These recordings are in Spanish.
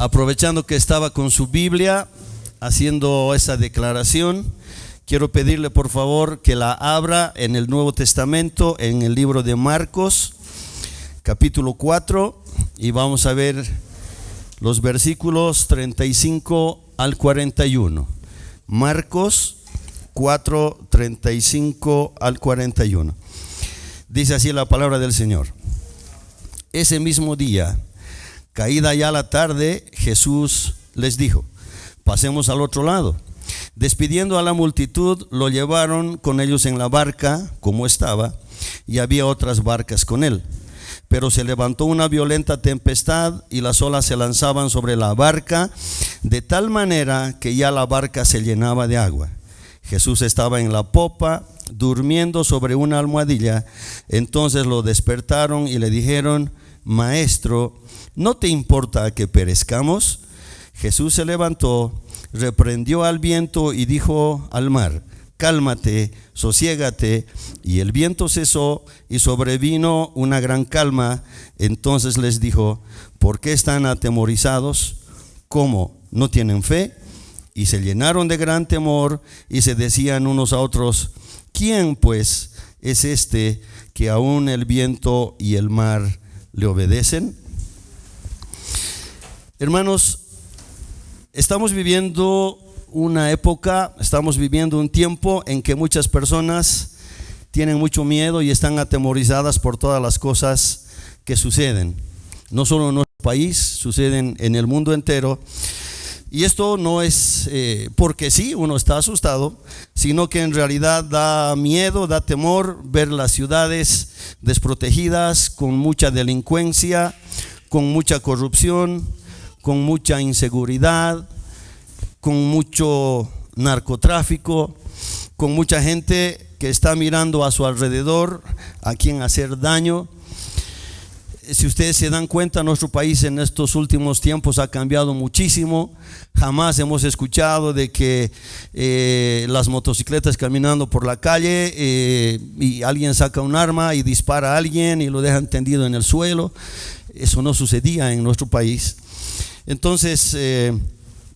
Aprovechando que estaba con su Biblia haciendo esa declaración, quiero pedirle por favor que la abra en el Nuevo Testamento, en el libro de Marcos, capítulo 4, y vamos a ver los versículos 35 al 41. Marcos 4, 35 al 41. Dice así la palabra del Señor. Ese mismo día, caída ya la tarde, Jesús les dijo: pasemos al otro lado. Despidiendo a la multitud, lo llevaron con ellos en la barca como estaba, y había otras barcas con él. Pero se levantó una violenta tempestad y las olas se lanzaban sobre la barca, de tal manera que ya la barca se llenaba de agua. Jesús estaba en la popa, durmiendo sobre una almohadilla. Entonces lo despertaron y le dijeron: Maestro, ¿no te importa que perezcamos? Jesús se levantó, reprendió al viento y dijo al mar: Cálmate, sosiégate. Y el viento cesó y sobrevino una gran calma. Entonces les dijo: ¿por qué están atemorizados? ¿Cómo? ¿No tienen fe? Y se llenaron de gran temor y se decían unos a otros: ¿quién pues es este que aún el viento y el mar le obedecen? Hermanos, estamos viviendo una época, estamos viviendo un tiempo en que muchas personas tienen mucho miedo y están atemorizadas por todas las cosas que suceden. No solo en nuestro país, suceden en el mundo entero. Y esto no es porque sí, uno está asustado, sino que en realidad da miedo, da temor ver las ciudades desprotegidas, con mucha delincuencia, con mucha corrupción, con mucha inseguridad, con mucho narcotráfico, con mucha gente que está mirando a su alrededor a quien hacer daño. Si ustedes se dan cuenta, nuestro país en estos últimos tiempos ha cambiado muchísimo. Jamás hemos escuchado de que las motocicletas caminando por la calle y alguien saca un arma y dispara a alguien y lo dejan tendido en el suelo. Eso no sucedía en nuestro país. Entonces,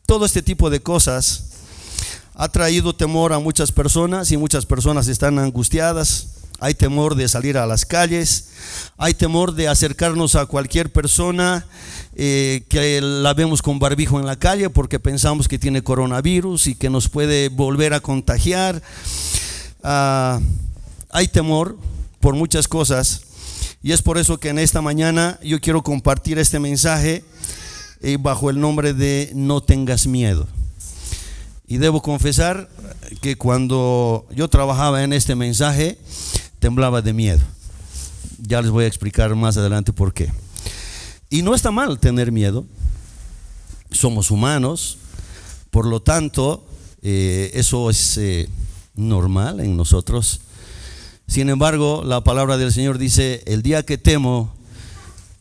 todo este tipo de cosas ha traído temor a muchas personas y muchas personas están angustiadas. Hay temor de salir a las calles, hay temor de acercarnos a cualquier persona que la vemos con barbijo en la calle porque pensamos que tiene coronavirus y que nos puede volver a contagiar. Hay temor por muchas cosas, y es por eso que en esta mañana yo quiero compartir este mensaje bajo el nombre de No tengas miedo. Y debo confesar que cuando yo trabajaba en este mensaje temblaba de miedo. Ya les voy a explicar más adelante por qué. Y no está mal tener miedo. Somos humanos, por lo tanto eso es normal en nosotros. Sin embargo, la palabra del Señor dice: el día que temo,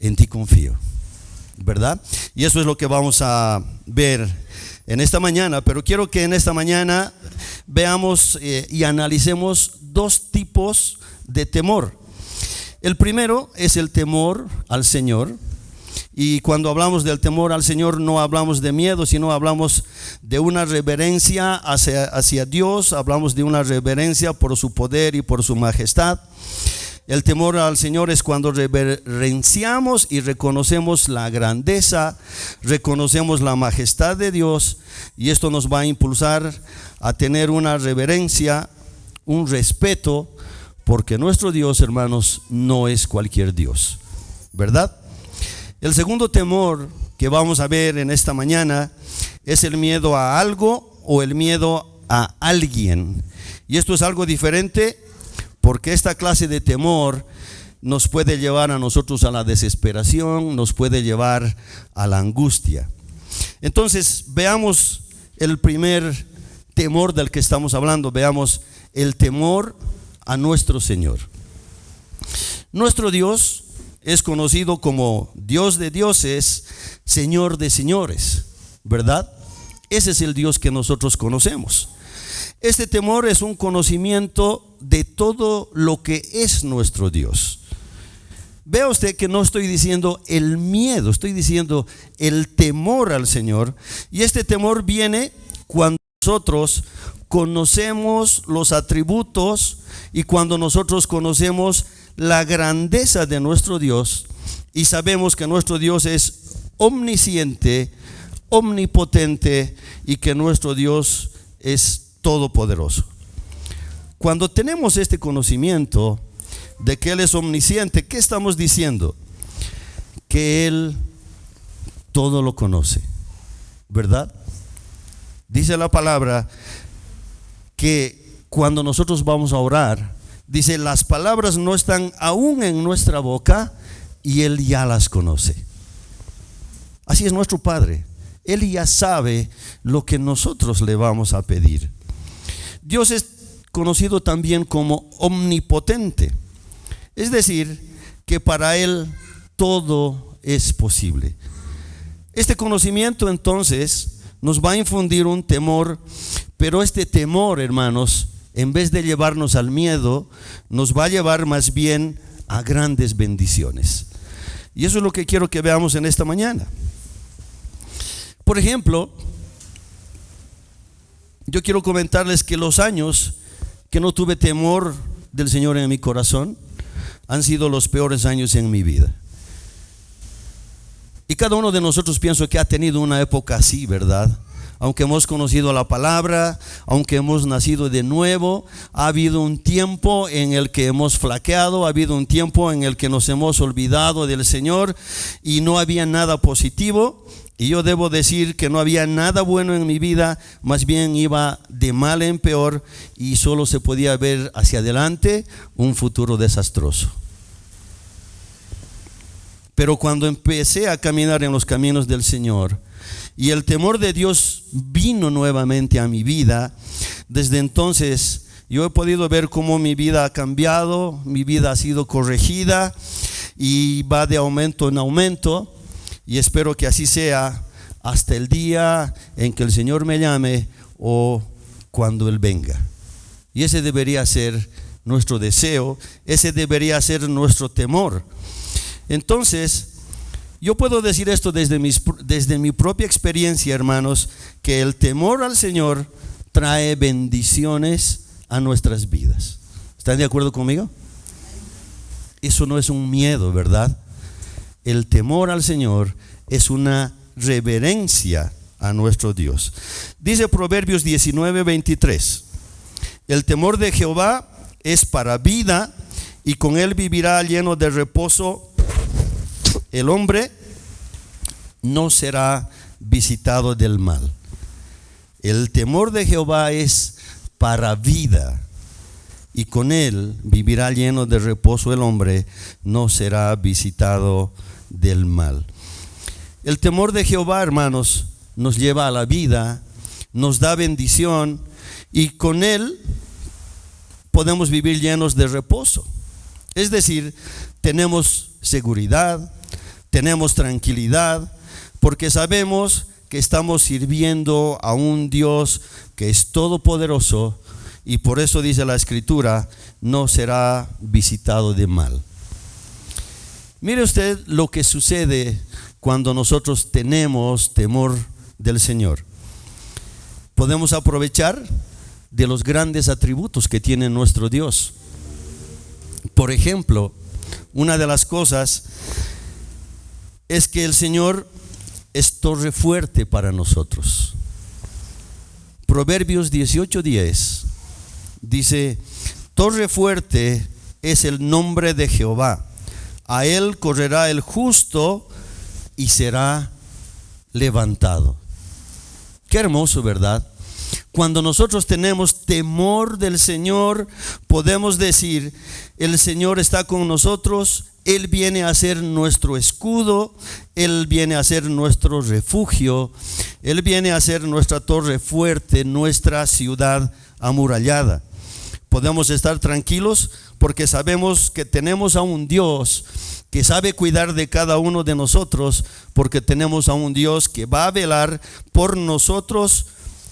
en ti confío, ¿verdad? Y eso es lo que vamos a ver en esta mañana. Pero quiero que en esta mañana veamos y analicemos dos tipos de temor. El primero es el temor al Señor. Y cuando hablamos del temor al Señor, no hablamos de miedo, sino hablamos de una reverencia hacia Dios. Hablamos de una reverencia por su poder y por su majestad. El temor al Señor es cuando reverenciamos y reconocemos la grandeza, reconocemos la majestad de Dios, y esto nos va a impulsar a tener una reverencia, un respeto, porque nuestro Dios, hermanos, no es cualquier Dios, ¿verdad? El segundo temor que vamos a ver en esta mañana es el miedo a algo o el miedo a alguien. Y esto es algo diferente, porque esta clase de temor nos puede llevar a nosotros a la desesperación, nos puede llevar a la angustia. Entonces, veamos el primer temor del que estamos hablando. Veamos el temor a nuestro Señor. Nuestro Dios es conocido como Dios de dioses, Señor de señores, ¿verdad? Ese es el Dios que nosotros conocemos. Este temor es un conocimiento de todo lo que es nuestro Dios. Vea usted que no estoy diciendo el miedo, estoy diciendo el temor al Señor. Y este temor viene cuando nosotros conocemos los atributos y cuando nosotros conocemos la grandeza de nuestro Dios y sabemos que nuestro Dios es omnisciente, omnipotente y que nuestro Dios es todopoderoso. Cuando tenemos este conocimiento de que Él es omnisciente, ¿qué estamos diciendo? Que Él todo lo conoce, ¿verdad? Dice la palabra que cuando nosotros vamos a orar, dice, las palabras no están aún en nuestra boca y Él ya las conoce. Así es nuestro Padre. Él ya sabe lo que nosotros le vamos a pedir. Dios es conocido también como omnipotente. Es decir, que para Él todo es posible. Este conocimiento entonces nos va a infundir un temor, pero este temor, hermanos, en vez de llevarnos al miedo, nos va a llevar más bien a grandes bendiciones. Y eso es lo que quiero que veamos en esta mañana. Por ejemplo, yo quiero comentarles que los años que no tuve temor del Señor en mi corazón han sido los peores años en mi vida. Y cada uno de nosotros pienso que ha tenido una época así, ¿verdad? Aunque hemos conocido la palabra, aunque hemos nacido de nuevo, ha habido un tiempo en el que hemos flaqueado, ha habido un tiempo en el que nos hemos olvidado del Señor y no había nada positivo. Y yo debo decir que no había nada bueno en mi vida, más bien iba de mal en peor y solo se podía ver hacia adelante un futuro desastroso. Pero cuando empecé a caminar en los caminos del Señor y el temor de Dios vino nuevamente a mi vida, desde entonces yo he podido ver cómo mi vida ha cambiado, mi vida ha sido corregida y va de aumento en aumento. Y espero que así sea hasta el día en que el Señor me llame o cuando Él venga. Y ese debería ser nuestro deseo, ese debería ser nuestro temor. Entonces, yo puedo decir esto desde mi propia experiencia, hermanos, que el temor al Señor trae bendiciones a nuestras vidas. ¿Están de acuerdo conmigo? Eso no es un miedo, ¿verdad? El temor al Señor es una reverencia a nuestro Dios. Dice Proverbios 19:23: el temor de Jehová es para vida y con él vivirá lleno de reposo. El hombre no será visitado del mal. El temor de Jehová es para vida y con él vivirá lleno de reposo. El hombre no será visitado del mal. El temor de Jehová, hermanos, nos lleva a la vida, nos da bendición y con él podemos vivir llenos de reposo. Es decir, tenemos seguridad, tenemos tranquilidad, porque sabemos que estamos sirviendo a un Dios que es todopoderoso y por eso dice la Escritura, no será visitado de mal. Mire usted lo que sucede cuando nosotros tenemos temor del Señor. Podemos aprovechar de los grandes atributos que tiene nuestro Dios. Por ejemplo, una de las cosas es que el Señor es torre fuerte para nosotros. Proverbios 18:10 dice: torre fuerte es el nombre de Jehová. A él correrá el justo y será levantado. Qué hermoso, ¿verdad? Cuando nosotros tenemos temor del Señor, podemos decir: el Señor está con nosotros, Él viene a ser nuestro escudo, Él viene a ser nuestro refugio, Él viene a ser nuestra torre fuerte, nuestra ciudad amurallada. Podemos estar tranquilos porque sabemos que tenemos a un Dios que sabe cuidar de cada uno de nosotros, porque tenemos a un Dios que va a velar por nosotros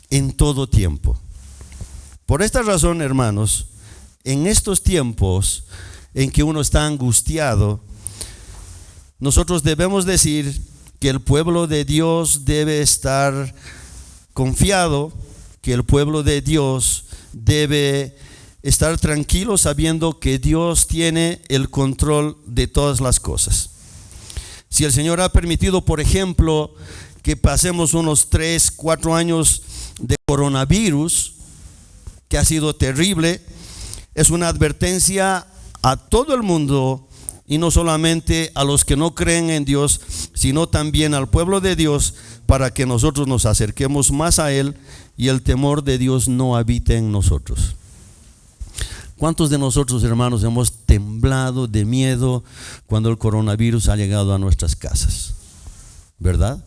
en todo tiempo. Por esta razón, hermanos, en estos tiempos en que uno está angustiado, nosotros debemos decir que el pueblo de Dios debe estar confiado, que el pueblo de Dios debe estar tranquilo sabiendo que Dios tiene el control de todas las cosas. Si el Señor ha permitido, por ejemplo, que pasemos unos 3, 4 años de coronavirus, que ha sido terrible, es una advertencia a todo el mundo, y no solamente a los que no creen en Dios, sino también al pueblo de Dios, para que nosotros nos acerquemos más a Él y el temor de Dios no habite en nosotros. ¿Cuántos de nosotros, hermanos, hemos temblado de miedo cuando el coronavirus ha llegado a nuestras casas? ¿Verdad?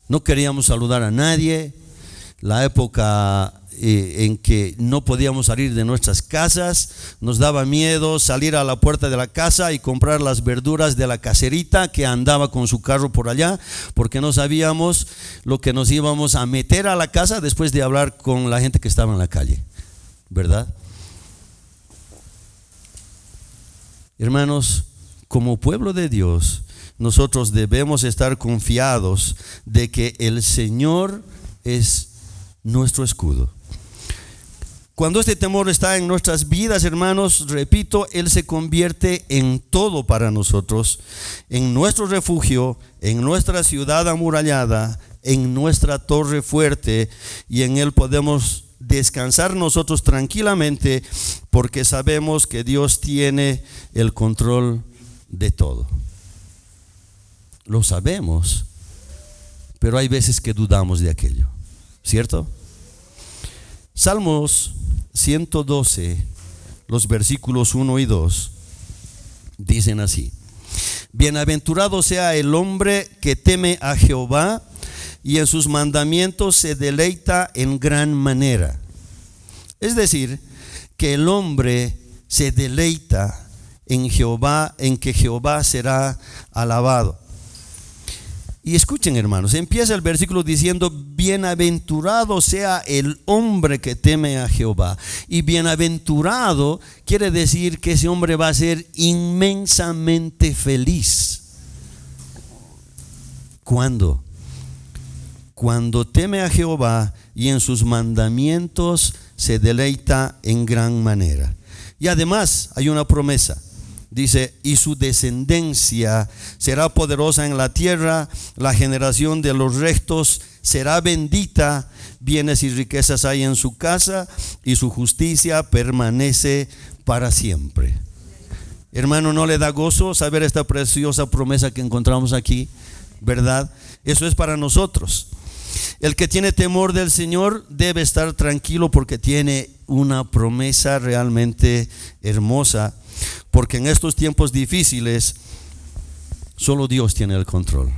No queríamos saludar a nadie. La época en que no podíamos salir de nuestras casas, nos daba miedo salir a la puerta de la casa y comprar las verduras de la caserita que andaba con su carro por allá, porque no sabíamos lo que nos íbamos a meter a la casa después de hablar con la gente que estaba en la calle, ¿verdad? Hermanos, como pueblo de Dios, nosotros debemos estar confiados de que el Señor es nuestro escudo. Cuando este temor está en nuestras vidas, hermanos, repito, Él se convierte en todo para nosotros, en nuestro refugio, en nuestra ciudad amurallada, en nuestra torre fuerte, y en Él podemos descansar nosotros tranquilamente, porque sabemos que Dios tiene el control de todo. Lo sabemos, pero hay veces que dudamos de aquello, ¿cierto? Salmos 112, los versículos 1 y 2, dicen así: bienaventurado sea el hombre que teme a Jehová y en sus mandamientos se deleita en gran manera. Es decir, que el hombre se deleita en Jehová, en que Jehová será alabado. Y escuchen, hermanos, empieza el versículo diciendo: bienaventurado sea el hombre que teme a Jehová. Y bienaventurado quiere decir que ese hombre va a ser inmensamente feliz. ¿Cuándo? Cuando teme a Jehová y en sus mandamientos se deleita en gran manera. Y además hay una promesa. Dice: y su descendencia será poderosa en la tierra, la generación de los rectos será bendita, bienes y riquezas hay en su casa, y su justicia permanece para siempre. Hermano, ¿no le da gozo saber esta preciosa promesa que encontramos aquí? ¿Verdad? Eso es para nosotros. El que tiene temor del Señor debe estar tranquilo, porque tiene una promesa realmente hermosa. Porque en estos tiempos difíciles solo Dios tiene el control.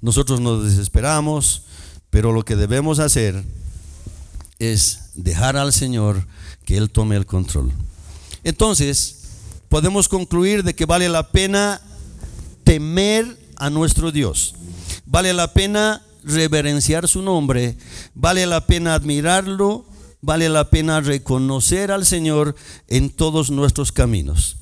Nosotros nos desesperamos, pero lo que debemos hacer es dejar al Señor que Él tome el control. Entonces podemos concluir de que vale la pena temer a nuestro Dios, vale la pena reverenciar su nombre, vale la pena admirarlo, vale la pena reconocer al Señor en todos nuestros caminos.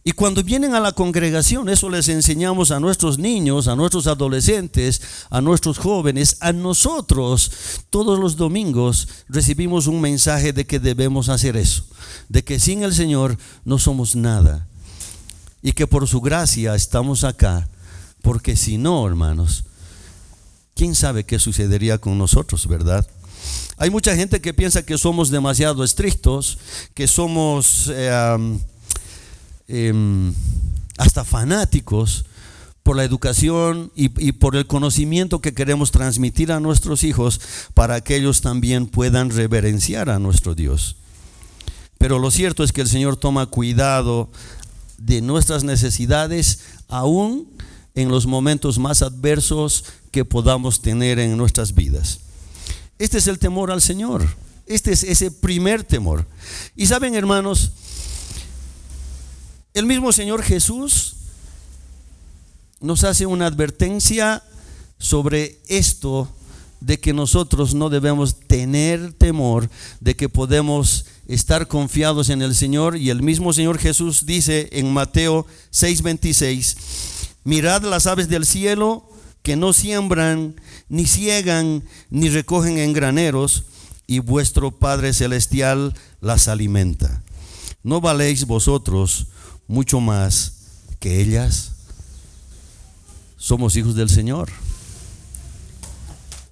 Y cuando vienen a la congregación, eso les enseñamos a nuestros niños, a nuestros adolescentes, a nuestros jóvenes, a nosotros. Todos los domingos recibimos un mensaje de que debemos hacer eso, de que sin el Señor no somos nada, y que por su gracia estamos acá, porque si no, hermanos, ¿quién sabe qué sucedería con nosotros, verdad? Hay mucha gente que piensa que somos demasiado estrictos, que somos hasta fanáticos por la educación y por el conocimiento que queremos transmitir a nuestros hijos, para que ellos también puedan reverenciar a nuestro Dios. Pero lo cierto es que el Señor toma cuidado de nuestras necesidades, aún en los momentos más adversos que podamos tener en nuestras vidas. Este es el temor al Señor. Este es ese primer temor. Y saben, hermanos, el mismo Señor Jesús nos hace una advertencia sobre esto, de que nosotros no debemos tener temor, de que podemos estar confiados en el Señor. Y el mismo Señor Jesús dice en Mateo 6:26: mirad las aves del cielo, que no siembran, ni ciegan, ni recogen en graneros, y vuestro Padre Celestial las alimenta. ¿No valéis vosotros mucho más que ellas? Somos hijos del Señor.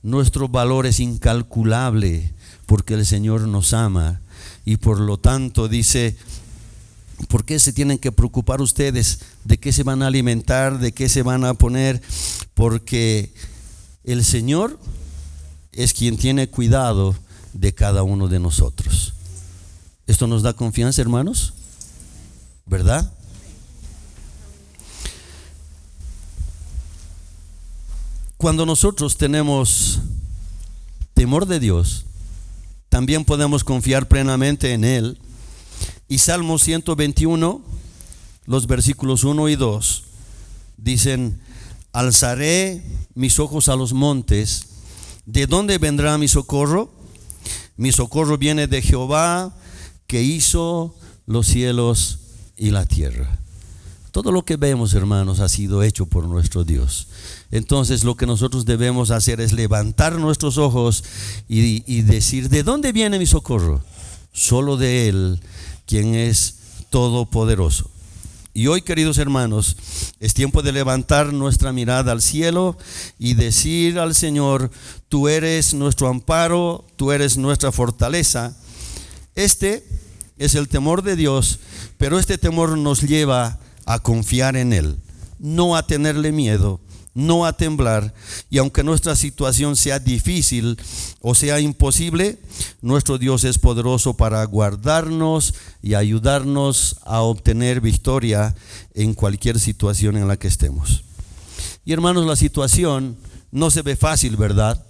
Nuestro valor es incalculable porque el Señor nos ama, y por lo tanto dice: ¿por qué se tienen que preocupar ustedes de qué se van a alimentar, de qué se van a poner? Porque el Señor es quien tiene cuidado de cada uno de nosotros. Esto nos da confianza, hermanos, ¿verdad? Cuando nosotros tenemos temor de Dios, también podemos confiar plenamente en Él. Y Salmo 121, los versículos 1 y 2, dicen: alzaré mis ojos a los montes, ¿de dónde vendrá mi socorro? Mi socorro viene de Jehová, que hizo los cielos y la tierra. Todo lo que vemos, hermanos, ha sido hecho por nuestro Dios. Entonces lo que nosotros debemos hacer es levantar nuestros ojos y decir: ¿de dónde viene mi socorro? Solo de Él, quien es todopoderoso. Y hoy, queridos hermanos, es tiempo de levantar nuestra mirada al cielo y decir al Señor: tú eres nuestro amparo, tú eres nuestra fortaleza. Este es el temor de Dios, pero este temor nos lleva a confiar en Él, no a tenerle miedo, no a temblar. Y aunque nuestra situación sea difícil o sea imposible, nuestro Dios es poderoso para guardarnos y ayudarnos a obtener victoria en cualquier situación en la que estemos. Y hermanos, la situación no se ve fácil, ¿verdad?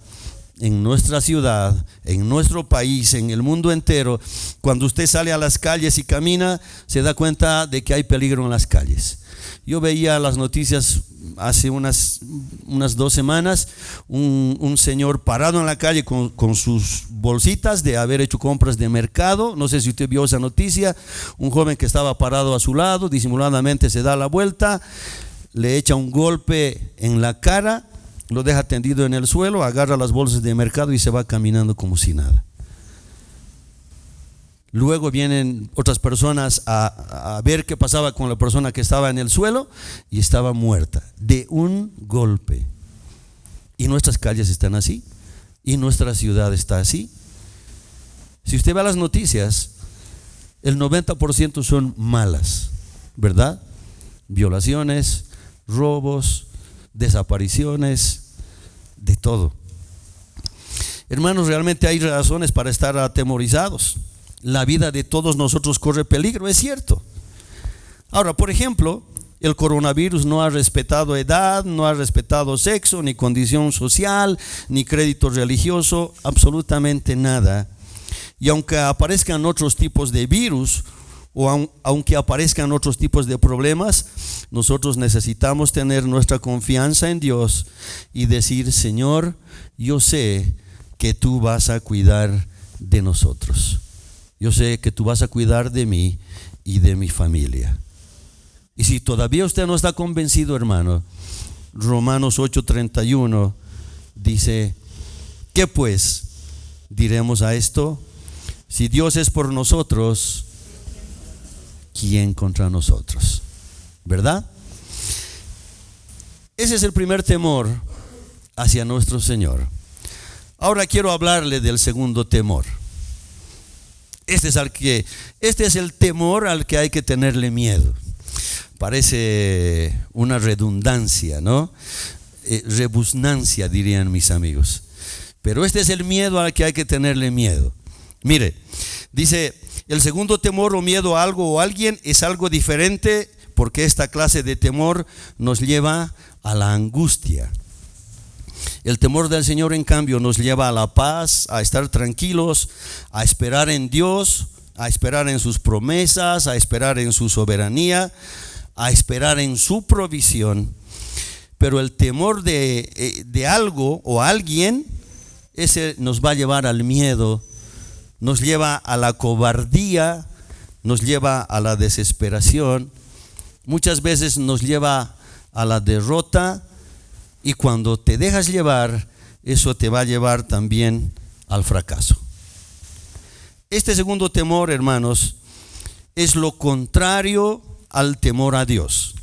En nuestra ciudad, en nuestro país, en el mundo entero, cuando usted sale a las calles y camina, se da cuenta de que hay peligro en las calles. Yo veía las noticias hace unas 2 semanas, un señor parado en la calle con sus bolsitas de haber hecho compras de mercado. No sé si usted vio esa noticia. Un joven que estaba parado a su lado, disimuladamente se da la vuelta, le echa un golpe en la cara, lo deja tendido en el suelo, agarra las bolsas de mercado y se va caminando como si nada. Luego vienen otras personas a ver qué pasaba con la persona que estaba en el suelo, y estaba muerta de un golpe. Y nuestras calles están así, y nuestra ciudad está así. Si usted ve las noticias, el 90% son malas, ¿verdad? Violaciones, robos, desapariciones, de todo. Hermanos, realmente hay razones para estar atemorizados. La vida de todos nosotros corre peligro, es cierto. Ahora, por ejemplo, el coronavirus no ha respetado edad, no ha respetado sexo, ni condición social, ni crédito religioso, absolutamente nada. Y aunque aparezcan otros tipos de virus, o aunque aparezcan otros tipos de problemas, nosotros necesitamos tener nuestra confianza en Dios y decir: Señor, yo sé que tú vas a cuidar de nosotros. Yo sé que tú vas a cuidar de mí y de mi familia. Y si todavía usted no está convencido, hermano, Romanos 8:31 dice: ¿qué pues diremos a esto? Si Dios es por nosotros, ¿quién contra nosotros? ¿Verdad? Ese es el primer temor hacia nuestro Señor. Ahora quiero hablarle del segundo temor. Este es el temor al que hay que tenerle miedo. Parece una redundancia, ¿no? Rebusnancia, dirían mis amigos. Pero este es el miedo al que hay que tenerle miedo. Mire, dice: el segundo temor o miedo a algo o a alguien es algo diferente, porque esta clase de temor nos lleva a la angustia. El temor del Señor, en cambio, nos lleva a la paz, a estar tranquilos, a esperar en Dios, a esperar en sus promesas, a esperar en su soberanía, a esperar en su provisión. Pero el temor de algo o alguien, ese nos va a llevar al miedo nos lleva a la cobardía, nos lleva a la desesperación, muchas veces nos lleva a la derrota, y cuando te dejas llevar, eso te va a llevar también al fracaso. Este segundo temor, hermanos, es lo contrario al temor a Dios,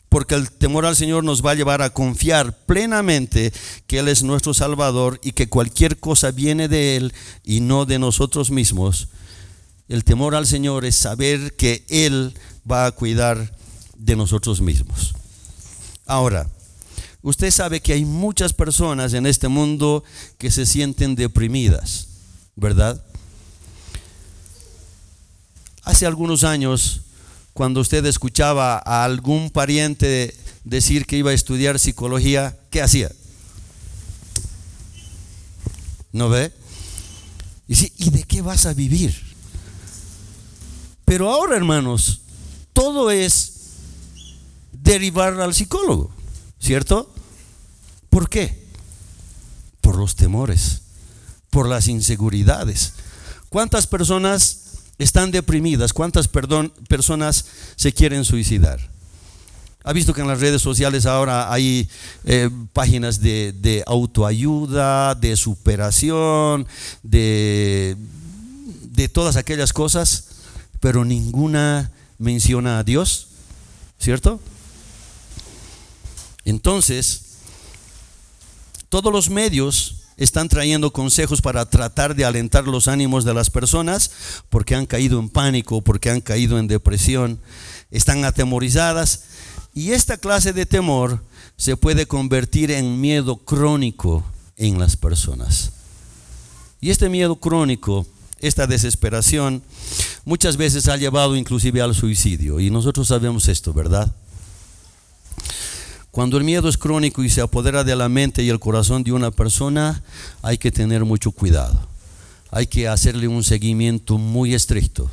porque el temor al Señor nos va a llevar a confiar plenamente que Él es nuestro Salvador y que cualquier cosa viene de Él y no de nosotros mismos. El temor al Señor es saber que Él va a cuidar de nosotros mismos. Ahora, usted sabe que hay muchas personas en este mundo que se sienten deprimidas, ¿verdad? Hace algunos años, cuando usted escuchaba a algún pariente decir que iba a estudiar psicología, ¿qué hacía? ¿No ve? ¿Y de qué vas a vivir? Pero ahora, hermanos, todo es derivar al psicólogo, ¿cierto? ¿Por qué? Por los temores, por las inseguridades. ¿Cuántas personas están deprimidas? ¿Cuántas personas se quieren suicidar? ¿Ha visto que en las redes sociales ahora hay páginas de autoayuda, de superación, de todas aquellas cosas, pero ninguna menciona a Dios, ¿cierto? Entonces, todos los medios están trayendo consejos para tratar de alentar los ánimos de las personas porque han caído en pánico, porque han caído en depresión, están atemorizadas, y esta clase de temor se puede convertir en miedo crónico en las personas. Y este miedo crónico, esta desesperación, muchas veces ha llevado inclusive al suicidio, y nosotros sabemos esto, ¿verdad? Cuando el miedo es crónico y se apodera de la mente y el corazón de una persona, hay que tener mucho cuidado. Hay que hacerle un seguimiento muy estricto.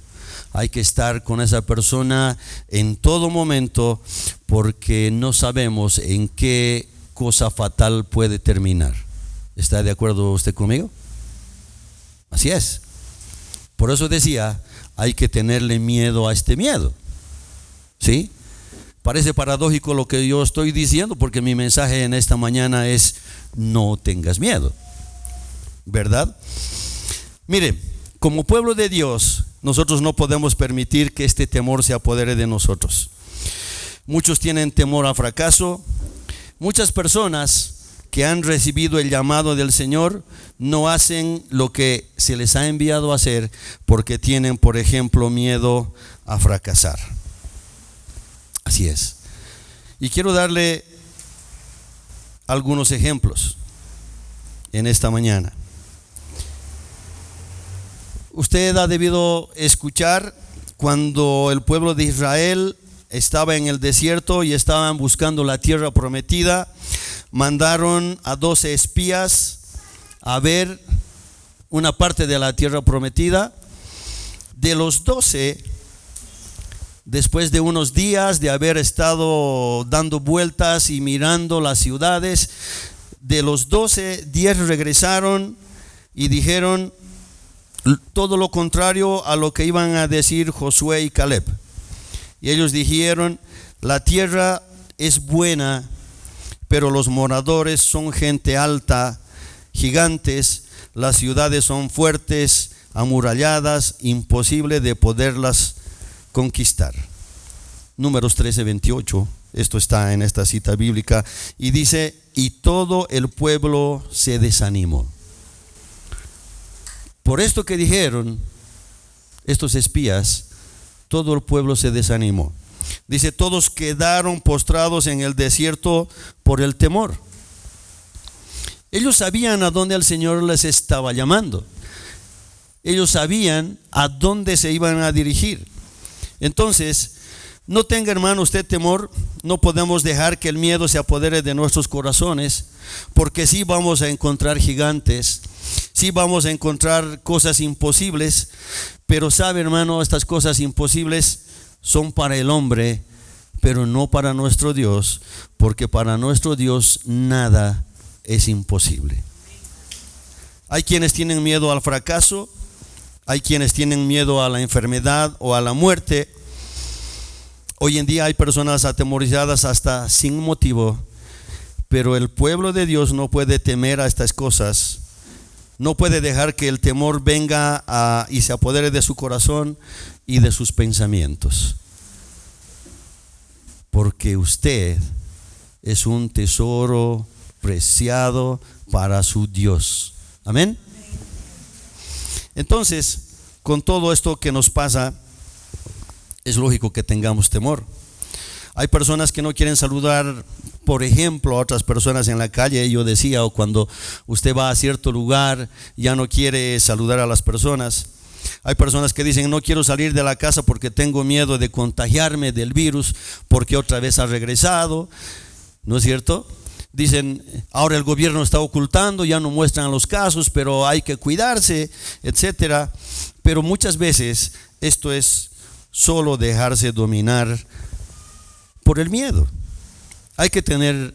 Hay que estar con esa persona en todo momento, porque no sabemos en qué cosa fatal puede terminar. ¿Está de acuerdo usted conmigo? Así es. Por eso decía, hay que tenerle miedo a este miedo. ¿Sí? Parece paradójico lo que yo estoy diciendo, porque mi mensaje en esta mañana es: no tengas miedo, ¿verdad? Mire, como pueblo de Dios, nosotros no podemos permitir que este temor se apodere de nosotros. Muchos tienen temor al fracaso. Muchas personas que han recibido el llamado del Señor no hacen lo que se les ha enviado a hacer porque tienen, por ejemplo, miedo a fracasar. Así es. Y quiero darle algunos ejemplos en esta mañana. Usted ha debido escuchar cuando el pueblo de Israel estaba en el desierto y estaban buscando la tierra prometida. Mandaron a 12 espías a ver una parte de la tierra prometida. De los 12, después de unos días de haber estado dando vueltas y mirando las ciudades, de los 12, 10 regresaron y dijeron todo lo contrario a lo que iban a decir Josué y Caleb. Y ellos dijeron: la tierra es buena, pero los moradores son gente alta, gigantes, las ciudades son fuertes, amuralladas, imposible de poderlas conquistar. Números 13:28, esto está en esta cita bíblica, y dice: y todo el pueblo se desanimó. Por esto que dijeron estos espías, todo el pueblo se desanimó. Dice: todos quedaron postrados en el desierto por el temor. Ellos sabían a dónde el Señor les estaba llamando. Ellos sabían a dónde se iban a dirigir. Entonces, no tenga, hermano, usted temor. No podemos dejar que el miedo se apodere de nuestros corazones, porque sí vamos a encontrar gigantes, sí vamos a encontrar cosas imposibles, pero sabe, hermano, estas cosas imposibles son para el hombre, pero no para nuestro Dios, porque para nuestro Dios nada es imposible. Hay quienes tienen miedo al fracaso, Hay quienes tienen miedo a la enfermedad o a la muerte. Hoy en día hay personas atemorizadas hasta sin motivo, pero el pueblo de Dios no puede temer a estas cosas. No puede dejar que el temor venga y se apodere de su corazón y de sus pensamientos. Porque usted es un tesoro preciado para su Dios. Amén. Entonces, con todo esto que nos pasa, es lógico que tengamos temor. Hay personas que no quieren saludar, por ejemplo, a otras personas en la calle. Yo decía, o cuando usted va a cierto lugar, ya no quiere saludar a las personas. Hay personas que dicen, no quiero salir de la casa porque tengo miedo de contagiarme del virus, porque otra vez ha regresado, ¿no es cierto? Dicen, ahora el gobierno está ocultando, ya no muestran los casos, pero hay que cuidarse, etcétera. Pero muchas veces esto es solo dejarse dominar por el miedo. Hay que tener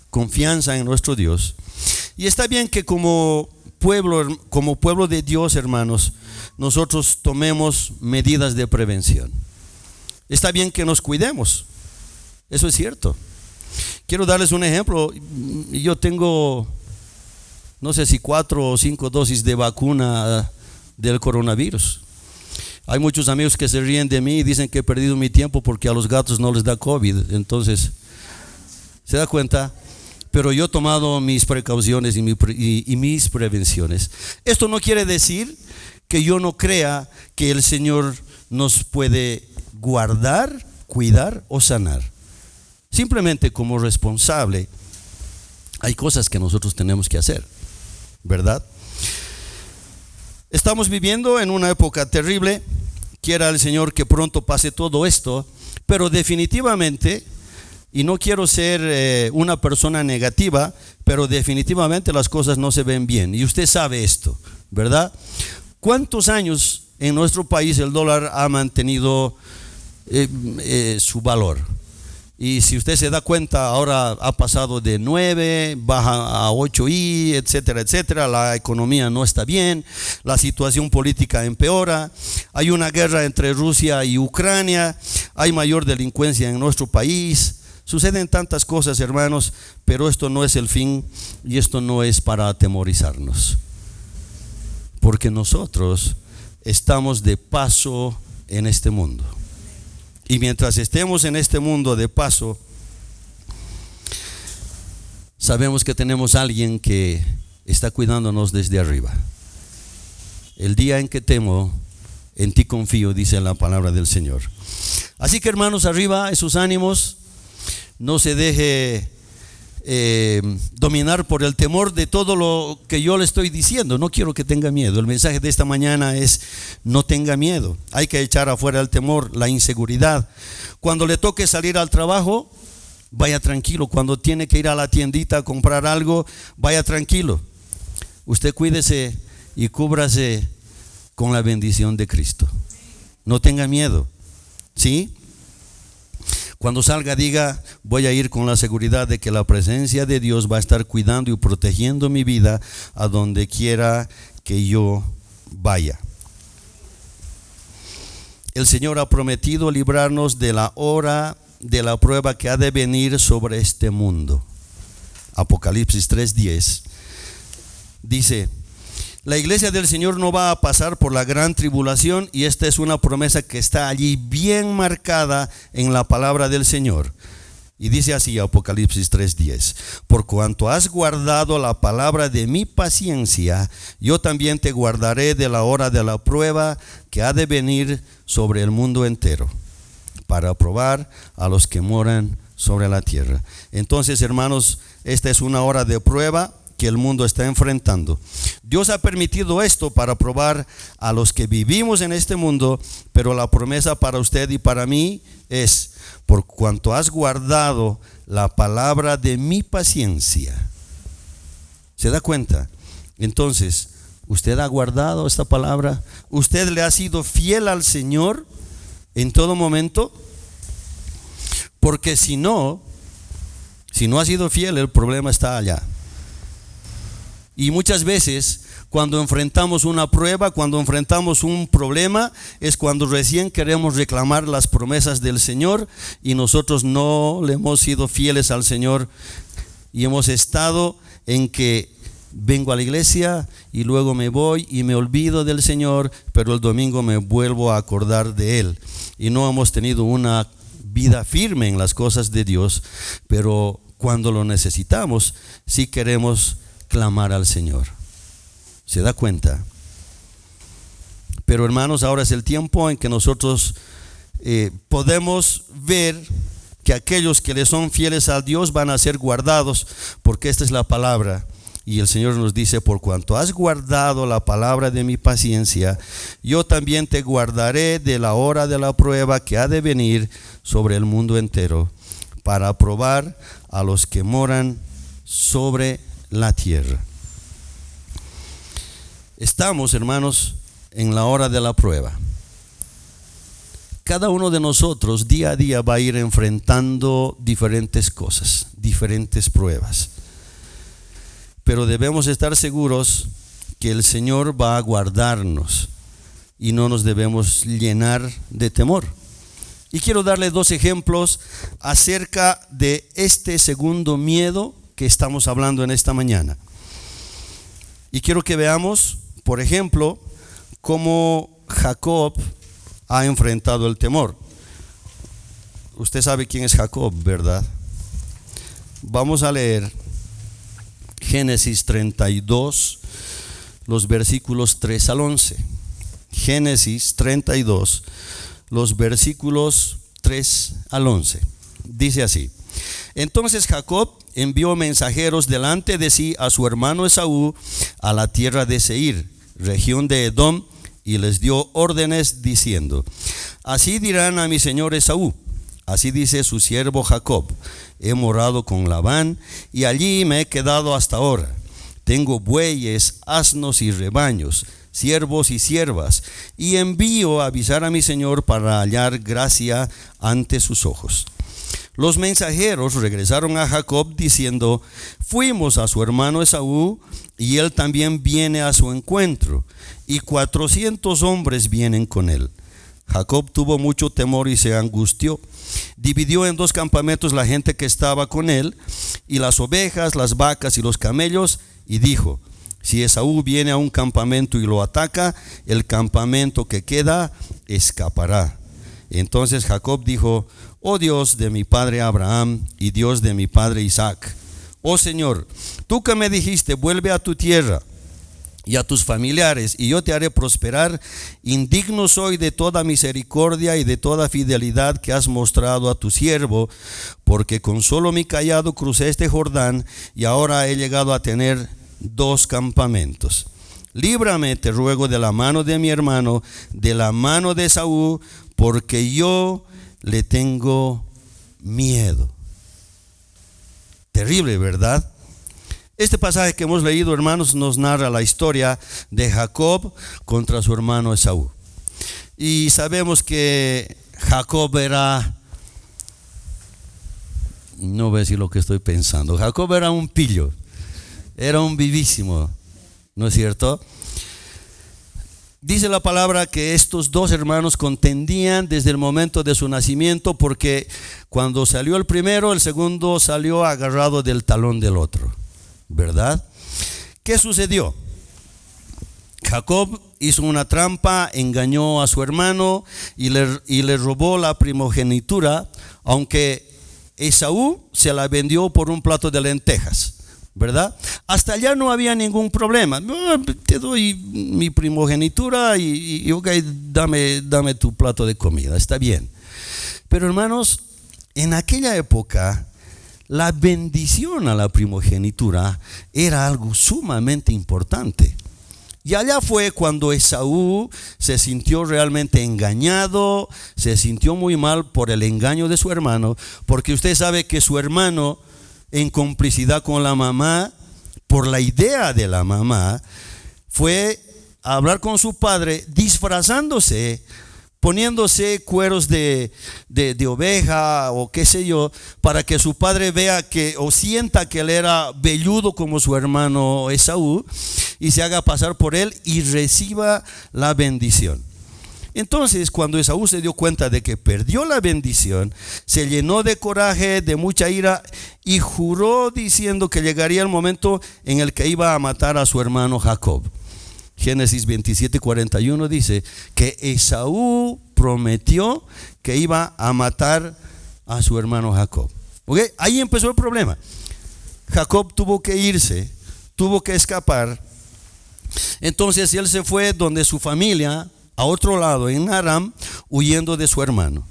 confianza en nuestro Dios. Y está bien que como pueblo de Dios, hermanos, nosotros tomemos medidas de prevención. Está bien que nos cuidemos. Eso es cierto. Quiero darles un ejemplo. Yo tengo, no sé si 4 o 5 dosis de vacuna del coronavirus. Hay muchos amigos que se ríen de mí y dicen que he perdido mi tiempo porque a los gatos no les da COVID. Entonces, ¿se da cuenta? Pero yo he tomado mis precauciones y mis prevenciones. Esto no quiere decir que yo no crea que el Señor nos puede guardar, cuidar o sanar. Simplemente como responsable hay cosas que nosotros tenemos que hacer, ¿verdad? Estamos viviendo en una época terrible. Quiera el Señor que pronto pase todo esto, pero definitivamente, y no quiero ser una persona negativa, pero definitivamente las cosas no se ven bien. Y usted sabe esto, ¿verdad? ¿Cuántos años en nuestro país el dólar ha mantenido su valor? Y si usted se da cuenta, ahora ha pasado de 9, baja a 8 etcétera, etcétera. La economía no está bien, la situación política empeora, hay una guerra entre Rusia y Ucrania, hay mayor delincuencia en nuestro país. Suceden tantas cosas, hermanos, pero esto no es el fin y esto no es para atemorizarnos. Porque nosotros estamos de paso en este mundo. Y mientras estemos en este mundo de paso, sabemos que tenemos a alguien que está cuidándonos desde arriba. El día en que temo, en ti confío, dice la palabra del Señor. Así que, hermanos, arriba esos ánimos. No se deje dominar por el temor de todo lo que yo le estoy diciendo. No quiero que tenga miedo. El mensaje de esta mañana es: no tenga miedo. Hay que echar afuera el temor, la inseguridad. Cuando le toque salir al trabajo, vaya tranquilo. Cuando tiene que ir a la tiendita a comprar algo, vaya tranquilo. Usted cuídese y cúbrase con la bendición de Cristo. No tenga miedo, ¿sí? Cuando salga, diga: voy a ir con la seguridad de que la presencia de Dios va a estar cuidando y protegiendo mi vida a donde quiera que yo vaya. El Señor ha prometido librarnos de la hora de la prueba que ha de venir sobre este mundo. Apocalipsis 3:10 dice: la iglesia del Señor no va a pasar por la gran tribulación, y esta es una promesa que está allí bien marcada en la palabra del Señor. Y dice así Apocalipsis 3:10: por cuanto has guardado la palabra de mi paciencia, yo también te guardaré de la hora de la prueba que ha de venir sobre el mundo entero, para probar a los que moran sobre la tierra. Entonces, hermanos, esta es una hora de prueba que el mundo está enfrentando. Dios ha permitido esto para probar a los que vivimos en este mundo, pero la promesa para usted y para mí es: por cuanto has guardado la palabra de mi paciencia. ¿Se da cuenta? Entonces, ¿usted ha guardado esta palabra? ¿Usted le ha sido fiel al Señor en todo momento? Porque si no ha sido fiel, el problema está allá. Y muchas veces cuando enfrentamos una prueba, cuando enfrentamos un problema, es cuando recién queremos reclamar las promesas del Señor y nosotros no le hemos sido fieles al Señor y hemos estado en que vengo a la iglesia y luego me voy y me olvido del Señor, pero el domingo me vuelvo a acordar de Él. Y no hemos tenido una vida firme en las cosas de Dios, pero cuando lo necesitamos, sí queremos clamar al Señor. ¿Se da cuenta? Pero hermanos, ahora es el tiempo en que nosotros podemos ver que aquellos que le son fieles a Dios van a ser guardados, porque esta es la palabra. Y el Señor nos dice: por cuanto has guardado la palabra de mi paciencia, yo también te guardaré de la hora de la prueba que ha de venir sobre el mundo entero, para probar a los que moran sobre la tierra. Estamos, hermanos, en la hora de la prueba. Cada uno de nosotros día a día va a ir enfrentando diferentes cosas, diferentes pruebas. Pero debemos estar seguros que el Señor va a guardarnos y no nos debemos llenar de temor. Y quiero darle dos ejemplos acerca de este segundo miedo que estamos hablando en esta mañana. Y quiero que veamos, por ejemplo, cómo Jacob ha enfrentado el temor. Usted sabe quién es Jacob, ¿verdad? Vamos a leer Génesis 32, los versículos 3 al 11. Génesis 32, los versículos 3 al 11. Dice así: entonces Jacob envió mensajeros delante de sí a su hermano Esaú a la tierra de Seir, región de Edom, y les dio órdenes diciendo: así dirán a mi señor Esaú, así dice su siervo Jacob: he morado con Labán y allí me he quedado hasta ahora. Tengo bueyes, asnos y rebaños, siervos y siervas, y envío a avisar a mi señor para hallar gracia ante sus ojos. Los mensajeros regresaron a Jacob diciendo: fuimos a su hermano Esaú y él también viene a su encuentro, y 400 hombres vienen con él. Jacob tuvo mucho temor y se angustió. Dividió en 2 campamentos la gente que estaba con él, y las ovejas, las vacas y los camellos, y dijo: si Esaú viene a un campamento y lo ataca, el campamento que queda escapará. Entonces Jacob dijo: oh Dios de mi padre Abraham y Dios de mi padre Isaac, oh Señor, tú que me dijiste: vuelve a tu tierra y a tus familiares, y yo te haré prosperar, indigno soy de toda misericordia y de toda fidelidad que has mostrado a tu siervo, porque con solo mi cayado crucé este Jordán, y ahora he llegado a tener 2 campamentos. Líbrame, te ruego, de la mano de mi hermano, de la mano de Esaú, porque yo le tengo miedo. Terrible, ¿verdad? Este pasaje que hemos leído, hermanos, nos narra la historia de Jacob contra su hermano Esaú. Y sabemos que Jacob era, no voy a decir lo que estoy pensando, Jacob era un pillo, era un vivísimo, ¿no es cierto? Dice la palabra que estos 2 hermanos contendían desde el momento de su nacimiento, porque cuando salió el primero, el segundo salió agarrado del talón del otro, ¿verdad? ¿Qué sucedió? Jacob hizo una trampa, engañó a su hermano y le robó la primogenitura, aunque Esaú se la vendió por un plato de lentejas, ¿verdad? Hasta allá no había ningún problema. Te doy mi primogenitura y ok, dame tu plato de comida, está bien. Pero hermanos, en aquella época la bendición a la primogenitura era algo sumamente importante. Y allá fue cuando Esaú se sintió realmente engañado, se sintió muy mal por el engaño de su hermano, porque usted sabe que su hermano, en complicidad con la mamá, por la idea de la mamá, fue a hablar con su padre disfrazándose poniéndose cueros de oveja o qué sé yo, para que su padre vea que o sienta que él era velludo como su hermano Esaú y se haga pasar por él y reciba la bendición. Entonces, cuando Esaú se dio cuenta de que perdió la bendición, se llenó de coraje, de mucha ira, y juró diciendo que llegaría el momento en el que iba a matar a su hermano Jacob. Génesis 27:41 dice que Esaú prometió que iba a matar a su hermano Jacob. ¿Okay? Ahí empezó el problema. Jacob tuvo que irse, tuvo que escapar. Entonces él se fue donde su familia, a otro lado, en Aram, huyendo de su hermano.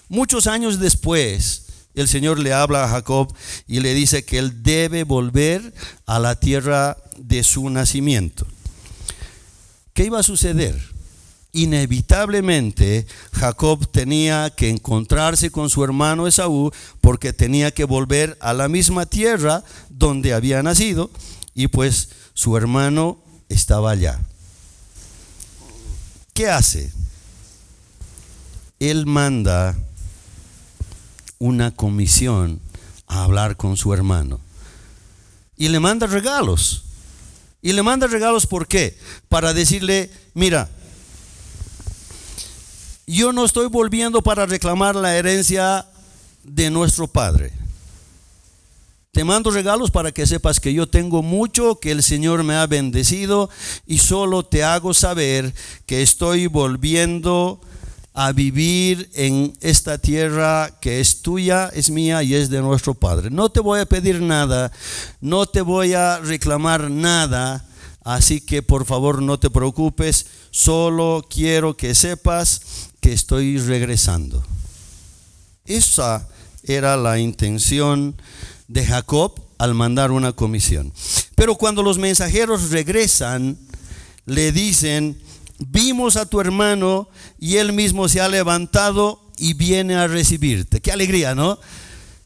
Muchos años después, el Señor le habla a Jacob y le dice que él debe volver a la tierra de su nacimiento. ¿Qué iba a suceder? Inevitablemente Jacob tenía que encontrarse con su hermano Esaú, porque tenía que volver a la misma tierra donde había nacido, y pues su hermano estaba allá. ¿Qué hace? Él manda una comisión a hablar con su hermano y le manda regalos. Y le manda regalos, ¿por qué? Para decirle: mira, yo no estoy volviendo para reclamar la herencia de nuestro padre. Te mando regalos para que sepas que yo tengo mucho, que el Señor me ha bendecido, y solo te hago saber que estoy volviendo a vivir en esta tierra que es tuya, es mía y es de nuestro Padre. No te voy a pedir nada, no te voy a reclamar nada, así que por favor no te preocupes, solo quiero que sepas que estoy regresando. Esa era la intención de Jacob al mandar una comisión. Pero cuando los mensajeros regresan, le dicen: vimos a tu hermano y él mismo se ha levantado y viene a recibirte. Qué alegría, ¿no?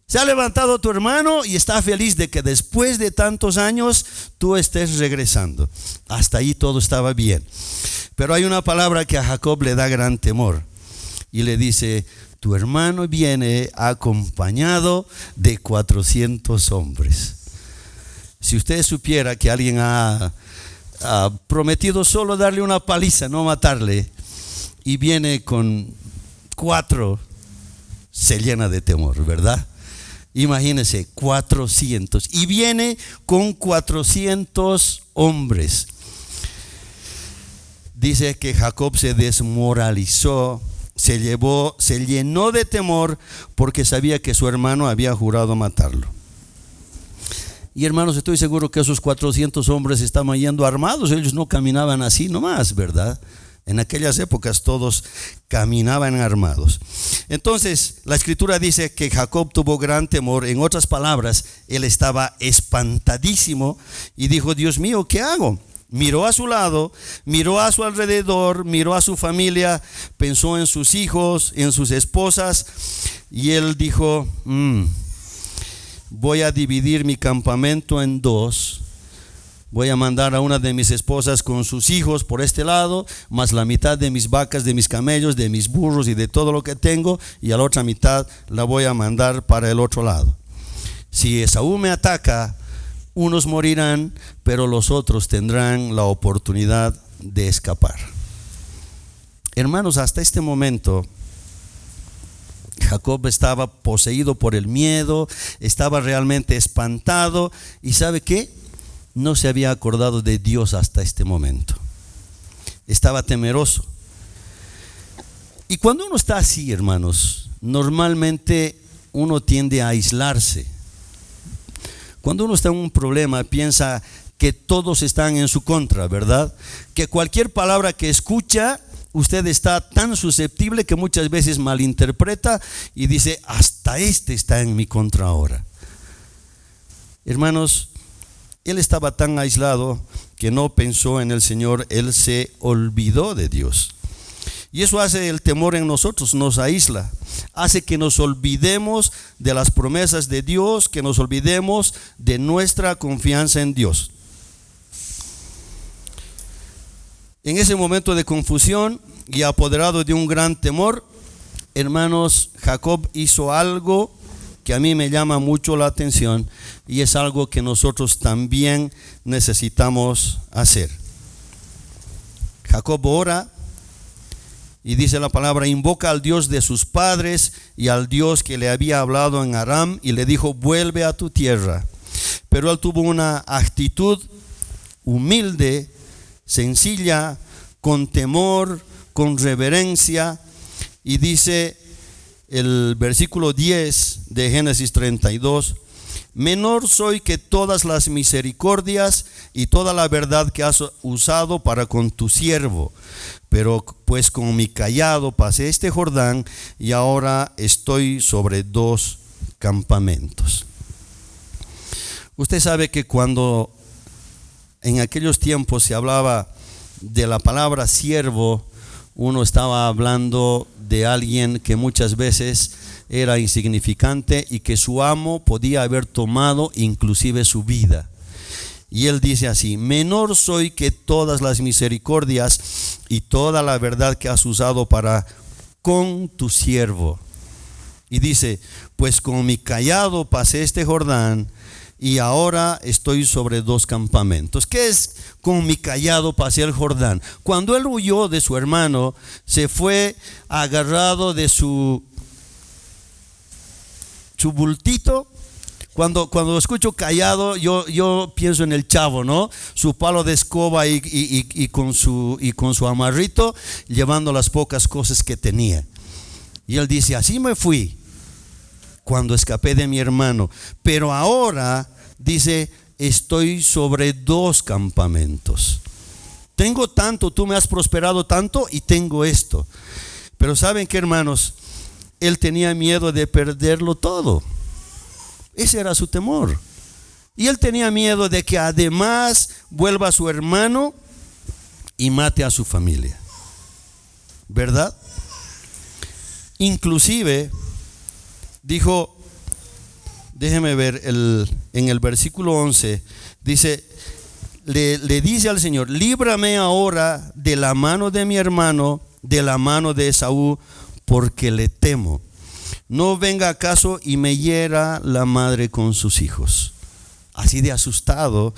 Se ha levantado tu hermano y está feliz de que después de tantos años tú estés regresando. Hasta ahí todo estaba bien. Pero hay una palabra que a Jacob le da gran temor y le dice: tu hermano viene acompañado de 400 hombres. Si usted supiera que alguien ha prometido solo darle una paliza, no matarle, y viene con 4, se llena de temor, ¿verdad? Imagínese, 400, y viene con 400 hombres. Dice que Jacob se desmoralizó, se llenó de temor, porque sabía que su hermano había jurado matarlo. Y hermanos, estoy seguro que esos 400 hombres estaban yendo armados. Ellos no caminaban así nomás, ¿verdad? En aquellas épocas todos caminaban armados. Entonces la escritura dice que Jacob tuvo gran temor. En otras palabras, él estaba espantadísimo y dijo: Dios mío, ¿qué hago? Miró a su lado, miró a su alrededor, miró a su familia, pensó en sus hijos, en sus esposas, y él dijo: voy a dividir mi campamento en 2. Voy a mandar a una de mis esposas con sus hijos por este lado, más la mitad de mis vacas, de mis camellos, de mis burros y de todo lo que tengo, y a la otra mitad la voy a mandar para el otro lado. Si Esaú me ataca, unos morirán, pero los otros tendrán la oportunidad de escapar. Hermanos, hasta este momento Jacob estaba poseído por el miedo, estaba realmente espantado, y ¿sabe qué? No se había acordado de Dios hasta este momento. Estaba temeroso. Y cuando uno está así, hermanos, normalmente uno tiende a aislarse. Cuando uno está en un problema, piensa que todos están en su contra, ¿verdad? Que cualquier palabra que escucha, usted está tan susceptible que muchas veces malinterpreta y dice: hasta este está en mi contra ahora. Hermanos, él estaba tan aislado que no pensó en el Señor. Él se olvidó de Dios. Y eso hace el temor en nosotros, nos aísla, hace que nos olvidemos de las promesas de Dios, que nos olvidemos de nuestra confianza en Dios. En ese momento de confusión, y apoderado de un gran temor, hermanos, Jacob hizo algo que a mí me llama mucho la atención y es algo que nosotros también necesitamos hacer. Jacob ora y dice la palabra, invoca al Dios de sus padres y al Dios que le había hablado en Aram y le dijo, vuelve a tu tierra. Pero él tuvo una actitud humilde, sencilla, con temor, con reverencia, y dice el versículo 10 de Génesis 32, menor soy que todas las misericordias y toda la verdad que has usado para con tu siervo, pero pues con mi cayado pasé este Jordán y ahora estoy sobre 2 campamentos. Usted sabe que cuando en aquellos tiempos se hablaba de la palabra siervo, uno estaba hablando de alguien que muchas veces era insignificante y que su amo podía haber tomado inclusive su vida. Y él dice así, menor soy que todas las misericordias y toda la verdad que has usado para con tu siervo. Y dice, pues con mi cayado pasé este Jordán y ahora estoy sobre 2 campamentos. ¿Qué es con mi cayado pasé el Jordán? Cuando él huyó de su hermano, se fue agarrado de su bultito. Cuando escucho cayado, yo pienso en el Chavo, ¿no? Su palo de escoba y con su amarrito, llevando las pocas cosas que tenía. Y él dice, así me fui cuando escapé de mi hermano, pero ahora, dice, estoy sobre 2 campamentos. Tengo tanto, tú me has prosperado tanto y tengo esto. Pero ¿saben qué, hermanos? Él tenía miedo de perderlo todo. Ese era su temor. Y él tenía miedo de que además vuelva su hermano y mate a su familia. ¿Verdad? Inclusive dijo, déjeme ver, en el versículo 11, dice, le dice al Señor, líbrame ahora de la mano de mi hermano, de la mano de Esaú, porque le temo. No venga acaso y me hiera la madre con sus hijos. Así de asustado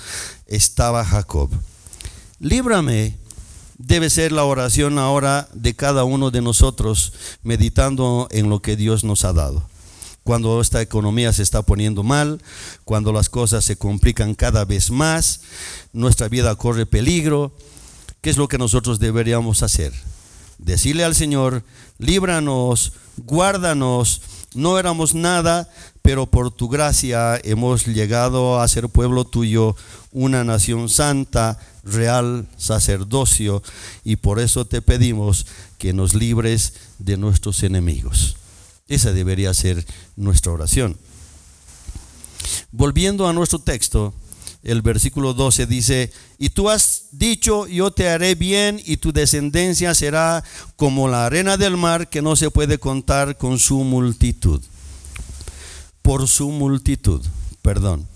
estaba Jacob. Líbrame debe ser la oración ahora de cada uno de nosotros, meditando en lo que Dios nos ha dado. Cuando esta economía se está poniendo mal, cuando las cosas se complican cada vez más, nuestra vida corre peligro, ¿qué es lo que nosotros deberíamos hacer? Decirle al Señor, líbranos, guárdanos, no éramos nada, pero por tu gracia hemos llegado a ser pueblo tuyo, una nación santa, real sacerdocio, y por eso te pedimos que nos libres de nuestros enemigos. Esa debería ser nuestra oración. Volviendo a nuestro texto, el versículo 12 dice, y tú has dicho, yo te haré bien y tu descendencia será como la arena del mar que no se puede contar con su multitud. Por su multitud, perdón.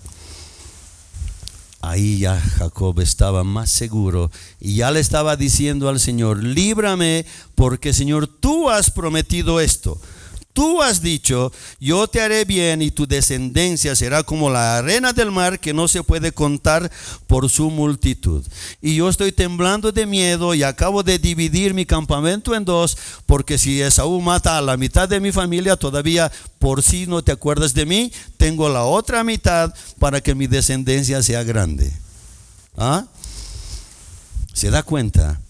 Ahí ya Jacob estaba más seguro y ya le estaba diciendo al Señor, líbrame porque Señor, tú has prometido esto. Tú has dicho, yo te haré bien y tu descendencia será como la arena del mar que no se puede contar por su multitud. Y yo estoy temblando de miedo y acabo de dividir mi campamento en 2, porque si Esaú mata a la mitad de mi familia, todavía por si no te acuerdas de mí, tengo la otra mitad para que mi descendencia sea grande. ¿Ah? ¿Se da cuenta?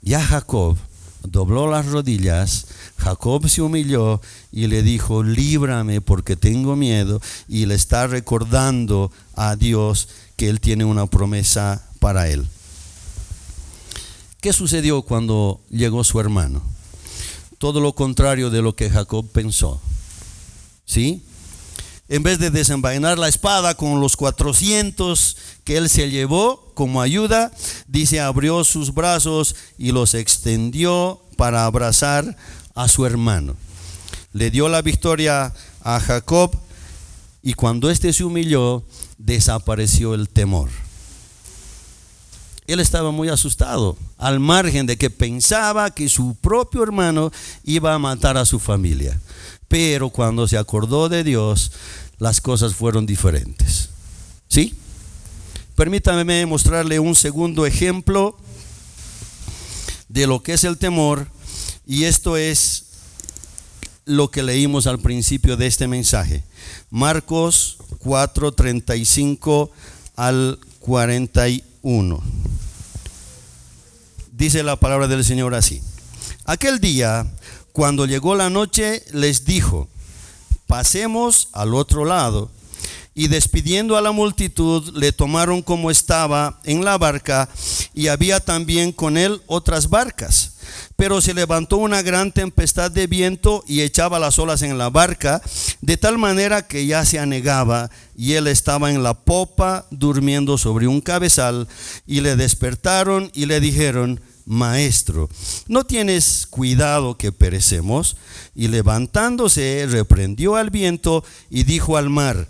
Ya Jacob dobló las rodillas, Jacob se humilló y le dijo, líbrame porque tengo miedo, y le está recordando a Dios que él tiene una promesa para él. ¿Qué sucedió cuando llegó su hermano? Todo lo contrario de lo que Jacob pensó. ¿Sí? En vez de desenvainar la espada con los 400 que él se llevó como ayuda, dice, abrió sus brazos y los extendió para abrazar a su hermano. Le dio la victoria a Jacob y cuando éste se humilló, desapareció el temor. él estaba muy asustado, al margen de que pensaba que su propio hermano iba a matar a su familia. Pero cuando se acordó de Dios, las cosas fueron diferentes. ¿Sí? Permítame mostrarle un segundo ejemplo de lo que es el temor, y esto es lo que leímos al principio de este mensaje. Marcos 4:35 al 41. Dice la palabra del Señor así: aquel día, cuando llegó la noche, les dijo: pasemos al otro lado. Y despidiendo a la multitud, le tomaron como estaba en la barca, y había también con él otras barcas. Pero se levantó una gran tempestad de viento y echaba las olas en la barca, de tal manera que ya se anegaba, y él estaba en la popa durmiendo sobre un cabezal. Y le despertaron y le dijeron: Maestro, ¿no tienes cuidado que perecemos? Y levantándose, reprendió al viento y dijo al mar: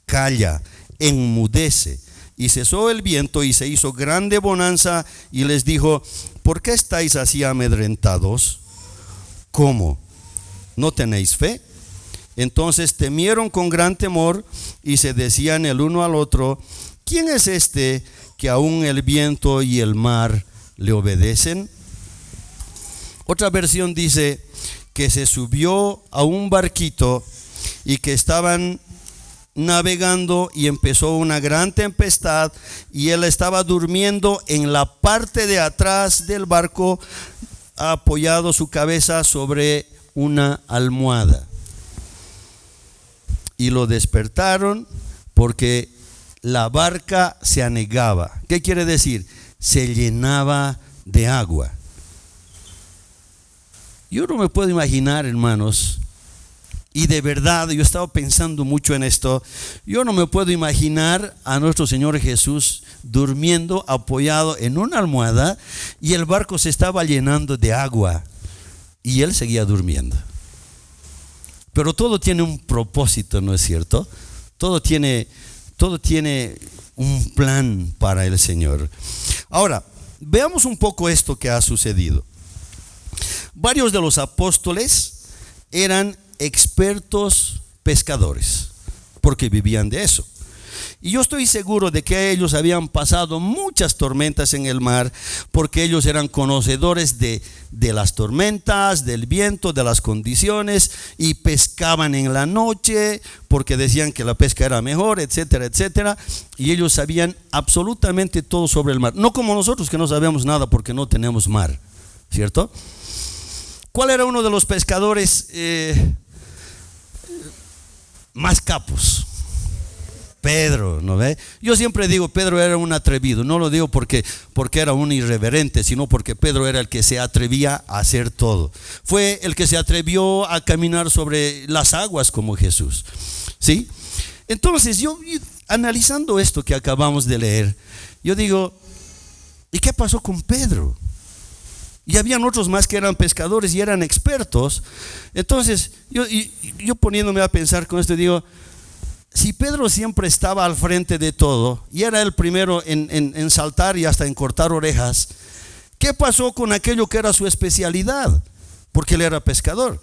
calla, enmudece. Y cesó el viento y se hizo grande bonanza, y les dijo: ¿por qué estáis así amedrentados? ¿Cómo? ¿No tenéis fe? Entonces temieron con gran temor y se decían el uno al otro: ¿quién es este que aún el viento y el mar le obedecen? Otra versión dice que se subió a un barquito y que estaban navegando y empezó una gran tempestad, y él estaba durmiendo en la parte de atrás del barco, apoyado su cabeza sobre una almohada. Y lo despertaron porque la barca se anegaba. ¿Qué quiere decir? Se llenaba de agua. Yo no me puedo imaginar, hermanos, y de verdad yo he estado pensando mucho en esto. Yo no me puedo imaginar a nuestro Señor Jesús durmiendo apoyado en una almohada, y el barco se estaba llenando de agua y él seguía durmiendo. Pero todo tiene un propósito, ¿no es cierto? Todo tiene un plan para el Señor. Ahora, veamos un poco esto que ha sucedido. Varios de los apóstoles eran expertos pescadores, porque vivían de eso. Y yo estoy seguro de que ellos habían pasado muchas tormentas en el mar, porque ellos eran conocedores de las tormentas, del viento, de las condiciones, y pescaban en la noche porque decían que la pesca era mejor, etcétera, etcétera. Y ellos sabían absolutamente todo sobre el mar, no como nosotros, que no sabemos nada porque no tenemos mar, ¿cierto? ¿Cuál era uno de los pescadores más capos? Pedro, ¿no ve? Yo siempre digo, Pedro era un atrevido. No lo digo porque era un irreverente, sino porque Pedro era el que se atrevía a hacer todo. Fue el que se atrevió a caminar sobre las aguas como Jesús, ¿sí? Entonces yo, analizando esto que acabamos de leer, yo digo, ¿y qué pasó con Pedro? Y habían otros más que eran pescadores y eran expertos. Entonces yo poniéndome a pensar con esto, digo, si Pedro siempre estaba al frente de todo y era el primero en saltar y hasta en cortar orejas, ¿qué pasó con aquello que era su especialidad? Porque él era pescador.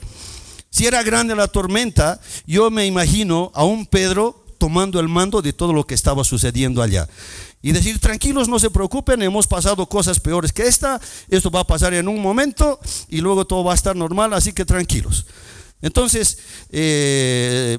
Si era grande la tormenta, yo me imagino a un Pedro tomando el mando de todo lo que estaba sucediendo allá y decir: tranquilos, no se preocupen, hemos pasado cosas peores que esto va a pasar en un momento y luego todo va a estar normal, así que tranquilos. Entonces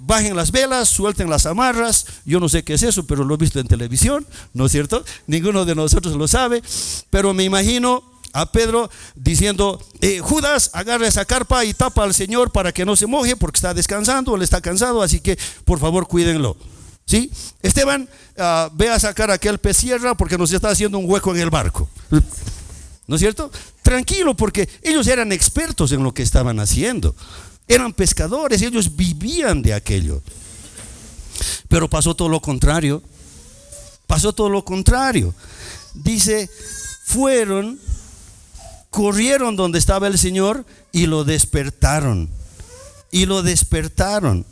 bajen las velas, suelten las amarras. Yo no sé qué es eso, pero lo he visto en televisión, ¿no es cierto? Ninguno de nosotros lo sabe, pero me imagino a Pedro diciendo: Judas, agarra esa carpa y tapa al Señor para que no se moje, porque está descansando, él está cansado, así que por favor cuídenlo, ¿sí? Esteban, ve a sacar aquel pez sierra porque nos está haciendo un hueco en el barco, ¿no es cierto? Tranquilo, porque ellos eran expertos en lo que estaban haciendo. Eran pescadores, ellos vivían de aquello. Pero pasó todo lo contrario. Pasó todo lo contrario. Dice, corrieron donde estaba el Señor y lo despertaron. Y lo despertaron.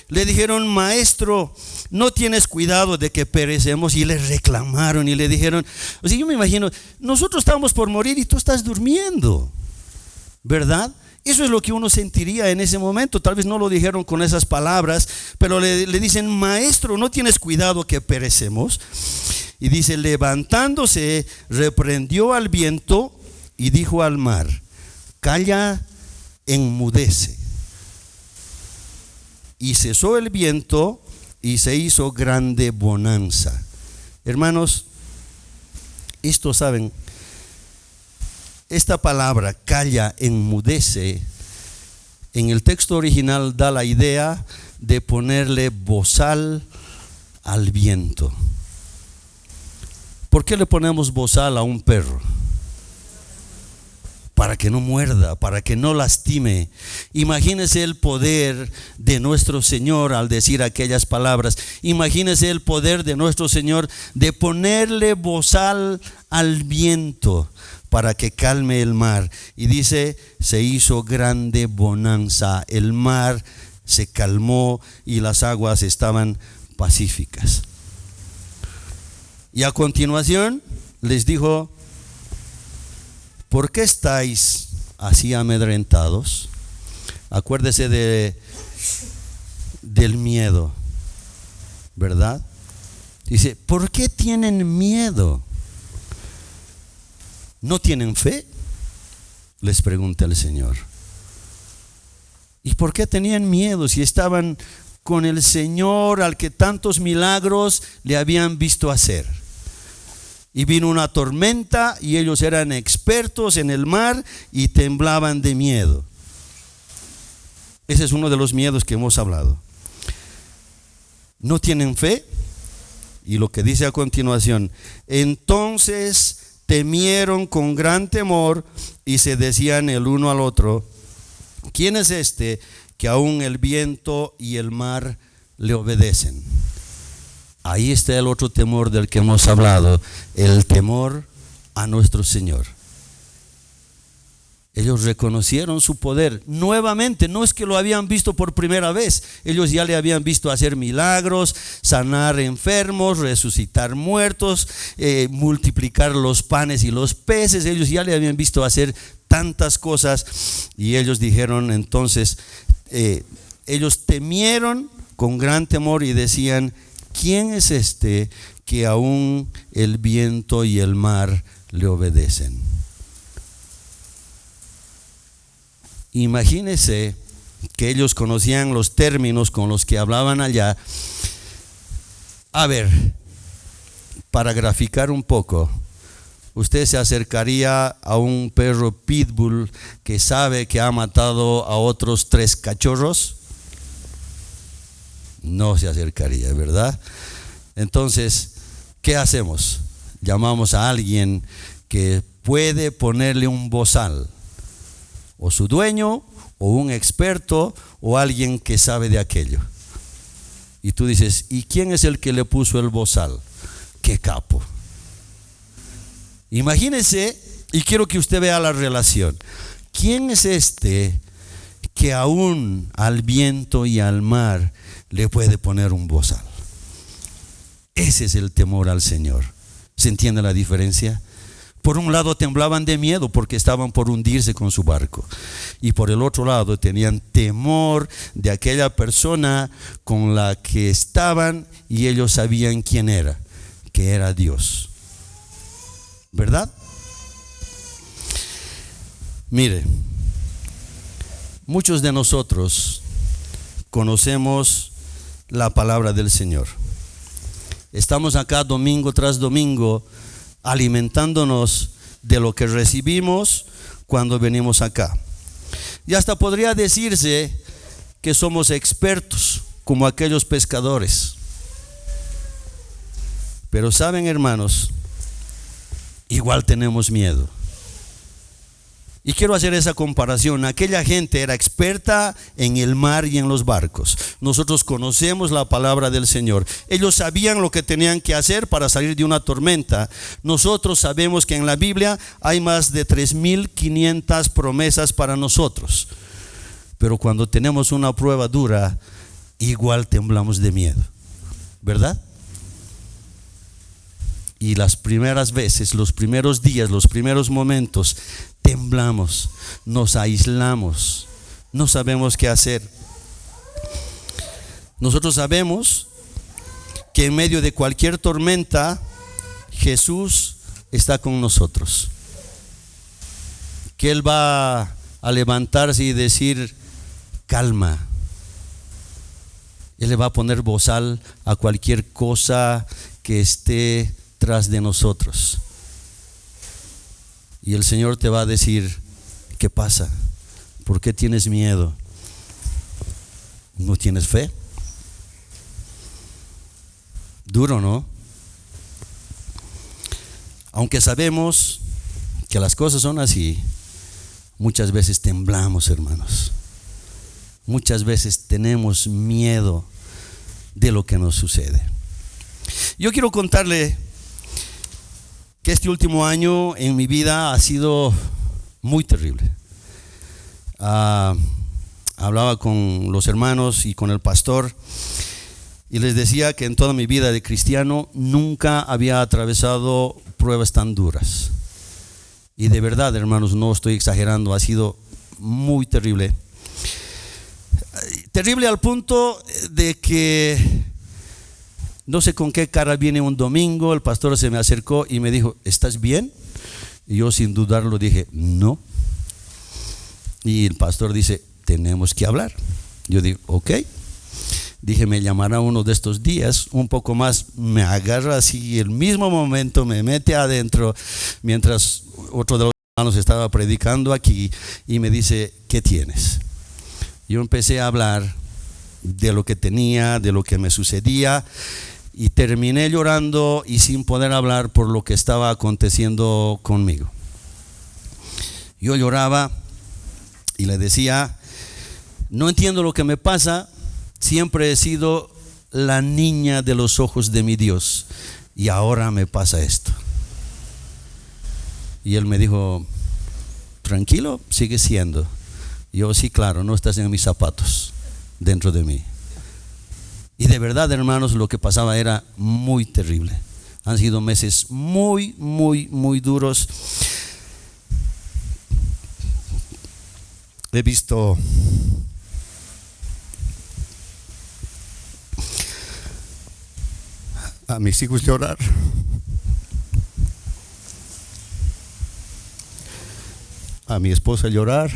Le dijeron: maestro, no tienes cuidado de que perecemos. Y le reclamaron y le dijeron, o sea, yo me imagino, nosotros estamos por morir y tú estás durmiendo, ¿verdad? Eso es lo que uno sentiría en ese momento. Tal vez no lo dijeron con esas palabras, pero le dicen: maestro, no tienes cuidado que perecemos. Y dice: levantándose, reprendió al viento y dijo al mar: calla, enmudece. Y cesó el viento y se hizo grande bonanza. Hermanos, esto saben, esta palabra calla, enmudece, en el texto original da la idea de ponerle bozal al viento. ¿Por qué le ponemos bozal a un perro? Para que no muerda, para que no lastime. Imagínese el poder de nuestro Señor al decir aquellas palabras. Imagínese el poder de nuestro Señor de ponerle bozal al viento para que calme el mar. Y dice: se hizo grande bonanza. El mar se calmó y las aguas estaban pacíficas. Y a continuación les dijo: ¿por qué estáis así amedrentados? Acuérdese del miedo, ¿verdad? Dice: ¿por qué tienen miedo? ¿No tienen fe?, les pregunta el Señor. ¿Y por qué tenían miedo si estaban con el Señor al que tantos milagros le habían visto hacer? Y vino una tormenta y ellos eran expertos en el mar y temblaban de miedo. Ese es uno de los miedos que hemos hablado. ¿No tienen fe? Y lo que dice a continuación: entonces temieron con gran temor y se decían el uno al otro: ¿quién es este que aún el viento y el mar le obedecen? Ahí está el otro temor del que hemos hablado, el temor a nuestro Señor. Ellos reconocieron su poder nuevamente. No es que lo habían visto por primera vez, ellos ya le habían visto hacer milagros, sanar enfermos, resucitar muertos, multiplicar los panes y los peces. Ellos ya le habían visto hacer tantas cosas. Y ellos dijeron entonces, ellos temieron con gran temor y decían: ¿quién es este que aún el viento y el mar le obedecen? Imagínese que ellos conocían los términos con los que hablaban allá. A ver, para graficar un poco, ¿usted se acercaría a un perro pitbull que sabe que ha matado a otros 3 cachorros? No se acercaría, ¿verdad? Entonces, ¿qué hacemos? Llamamos a alguien que puede ponerle un bozal, o su dueño, o un experto, o alguien que sabe de aquello. Y tú dices: ¿y quién es el que le puso el bozal? ¡Qué capo! Imagínese, y quiero que usted vea la relación. ¿Quién es este que aún al viento y al mar le puede poner un bozal? Ese es el temor al Señor. ¿Se entiende la diferencia? Por un lado temblaban de miedo porque estaban por hundirse con su barco, y por el otro lado tenían temor de aquella persona con la que estaban, y ellos sabían quién era, que era Dios, ¿verdad? Mire, muchos de nosotros conocemos la palabra del Señor. Estamos acá domingo tras domingo alimentándonos de lo que recibimos cuando venimos acá. Y hasta podría decirse que somos expertos como aquellos pescadores. Pero saben, hermanos, igual tenemos miedo. Y quiero hacer esa comparación. Aquella gente era experta en el mar y en los barcos. Nosotros conocemos la palabra del Señor. Ellos sabían lo que tenían que hacer para salir de una tormenta. Nosotros sabemos que en la Biblia hay más de 3.500 promesas para nosotros. Pero cuando tenemos una prueba dura, igual temblamos de miedo, ¿verdad? Y las primeras veces, los primeros días, los primeros momentos, temblamos, nos aislamos, no sabemos qué hacer. Nosotros sabemos que en medio de cualquier tormenta, Jesús está con nosotros, que Él va a levantarse y decir: calma. Él le va a poner bozal a cualquier cosa que esté tras de nosotros. Y el Señor te va a decir: ¿qué pasa? ¿Por qué tienes miedo? ¿No tienes fe? Duro, ¿no? Aunque sabemos que las cosas son así, muchas veces temblamos, hermanos. Muchas veces tenemos miedo de lo que nos sucede. Yo quiero contarle que este último año en mi vida ha sido muy terrible. Hablaba con los hermanos y con el pastor y les decía que en toda mi vida de cristiano nunca había atravesado pruebas tan duras. Y de verdad, hermanos, no estoy exagerando, ha sido muy terrible. Terrible al punto de que no sé con qué cara viene un domingo, el pastor se me acercó y me dijo: ¿estás bien? Y yo sin dudarlo dije: no. Y el pastor dice: tenemos que hablar. Yo digo: ok. Dije: me llamará uno de estos días, un poco más, me agarra así, el mismo momento me mete adentro, mientras otro de los hermanos estaba predicando aquí, y me dice: ¿qué tienes? Yo empecé a hablar de lo que tenía, de lo que me sucedía, y terminé llorando y sin poder hablar por lo que estaba aconteciendo conmigo. Yo lloraba y le decía: no entiendo lo que me pasa, siempre he sido la niña de los ojos de mi Dios y ahora me pasa esto. Y él me dijo: tranquilo, sigue siendo. Yo: sí, claro, no estás en mis zapatos, dentro de mí. Y de verdad, hermanos, lo que pasaba era muy terrible. Han sido meses muy, muy, muy duros. He visto a mis hijos llorar. A mi esposa llorar.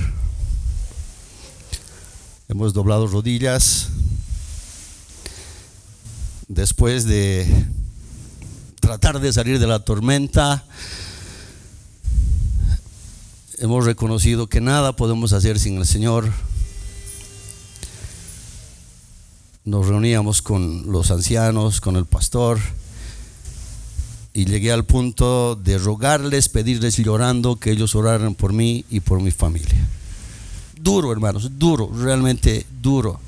Hemos doblado rodillas después de tratar de salir de la tormenta. Hemos reconocido que nada podemos hacer sin el Señor. Nos reuníamos con los ancianos, con el pastor, y llegué al punto de rogarles, pedirles llorando que ellos oraran por mí y por mi familia. Duro, hermanos, duro, realmente duro.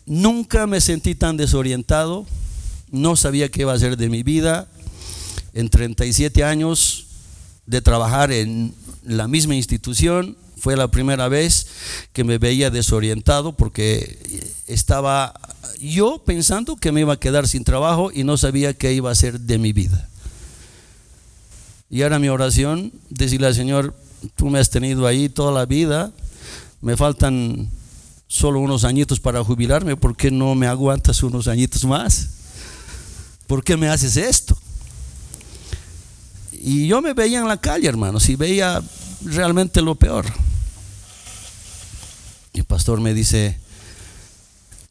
Nunca me sentí tan desorientado, no sabía qué iba a hacer de mi vida. En 37 años de trabajar en la misma institución, fue la primera vez que me veía desorientado, porque estaba yo pensando que me iba a quedar sin trabajo y no sabía qué iba a hacer de mi vida. Y ahora mi oración, decirle al Señor: tú me has tenido ahí toda la vida, me faltan solo unos añitos para jubilarme, ¿por qué no me aguantas unos añitos más? ¿Por qué me haces esto? Y yo me veía en la calle, hermanos, y veía realmente lo peor. Y el pastor me dice: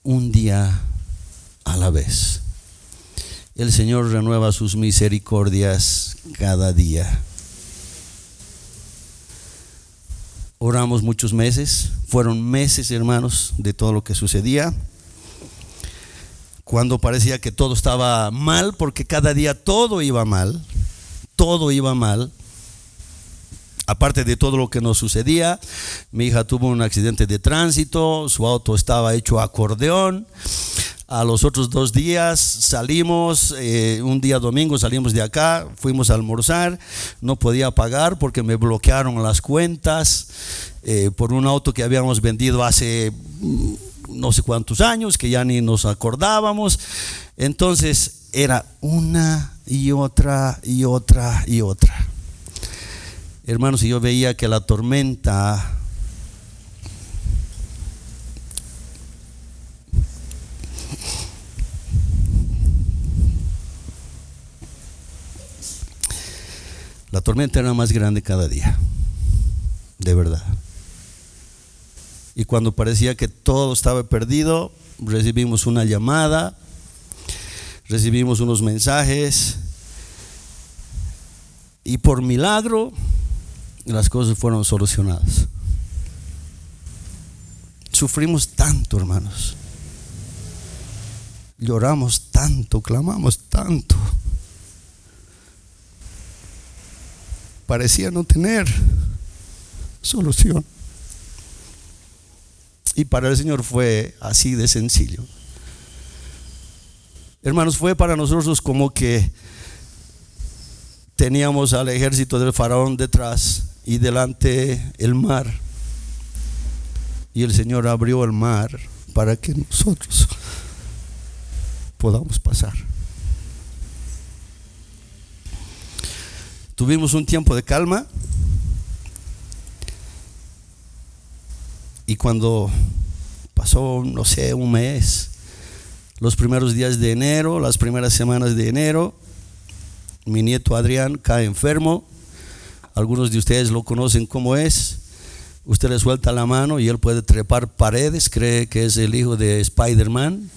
un día a la vez. El Señor renueva sus misericordias cada día. Oramos muchos meses, fueron meses, hermanos, de todo lo que sucedía. Cuando parecía que todo estaba mal, porque cada día todo iba mal, todo iba mal. Aparte de todo lo que nos sucedía, mi hija tuvo un accidente de tránsito, su auto estaba hecho acordeón. A los otros 2 días salimos, un día domingo salimos de acá, fuimos a almorzar, no podía pagar porque me bloquearon las cuentas por un auto que habíamos vendido hace no sé cuántos años, que ya ni nos acordábamos. Entonces era una y otra y otra y otra. Hermanos, y yo veía que la tormenta era más grande cada día, de verdad. Y cuando parecía que todo estaba perdido, recibimos una llamada, recibimos unos mensajes, y por milagro las cosas fueron solucionadas. Sufrimos tanto, hermanos, lloramos tanto, clamamos tanto, parecía no tener solución. Y para el Señor fue así de sencillo. Hermanos, fue para nosotros como que teníamos al ejército del faraón detrás y delante el mar, y el Señor abrió el mar para que nosotros podamos pasar. Tuvimos un tiempo de calma, y cuando pasó, no sé, un mes, los primeros días de enero, las primeras semanas de enero, mi nieto Adrián cae enfermo. Algunos de ustedes lo conocen como es. Usted le suelta la mano y él puede trepar paredes, cree que es el hijo de Spider-Man.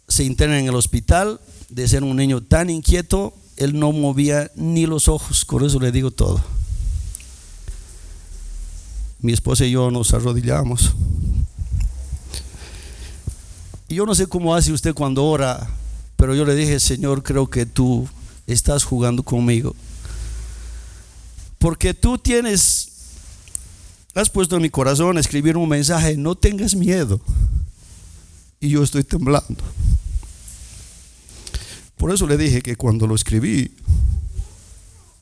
Se interna en el hospital. De ser un niño tan inquieto, él no movía ni los ojos, con eso le digo todo. Mi esposa y yo nos arrodillamos. Y yo no sé cómo hace usted cuando ora, pero yo le dije: Señor, creo que tú estás jugando conmigo, porque tú has puesto en mi corazón escribir un mensaje: no tengas miedo, y yo estoy temblando. Por eso le dije que cuando lo escribí,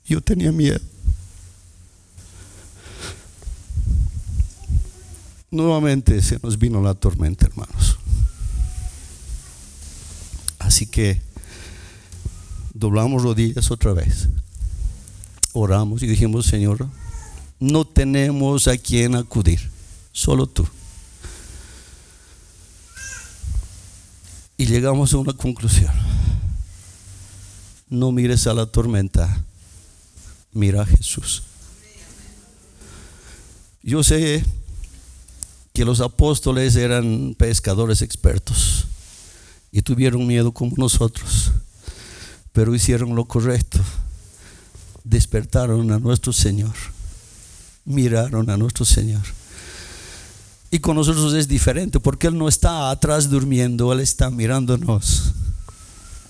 yo tenía miedo. Nuevamente se nos vino la tormenta, hermanos. Así que doblamos rodillas otra vez, oramos y dijimos: Señor, no tenemos a quién acudir, solo tú. Y llegamos a una conclusión: no mires a la tormenta, mira a Jesús. Yo sé que los apóstoles eran pescadores expertos y tuvieron miedo como nosotros, pero hicieron lo correcto. Despertaron a nuestro Señor, miraron a nuestro Señor. Y con nosotros es diferente, porque Él no está atrás durmiendo, Él está mirándonos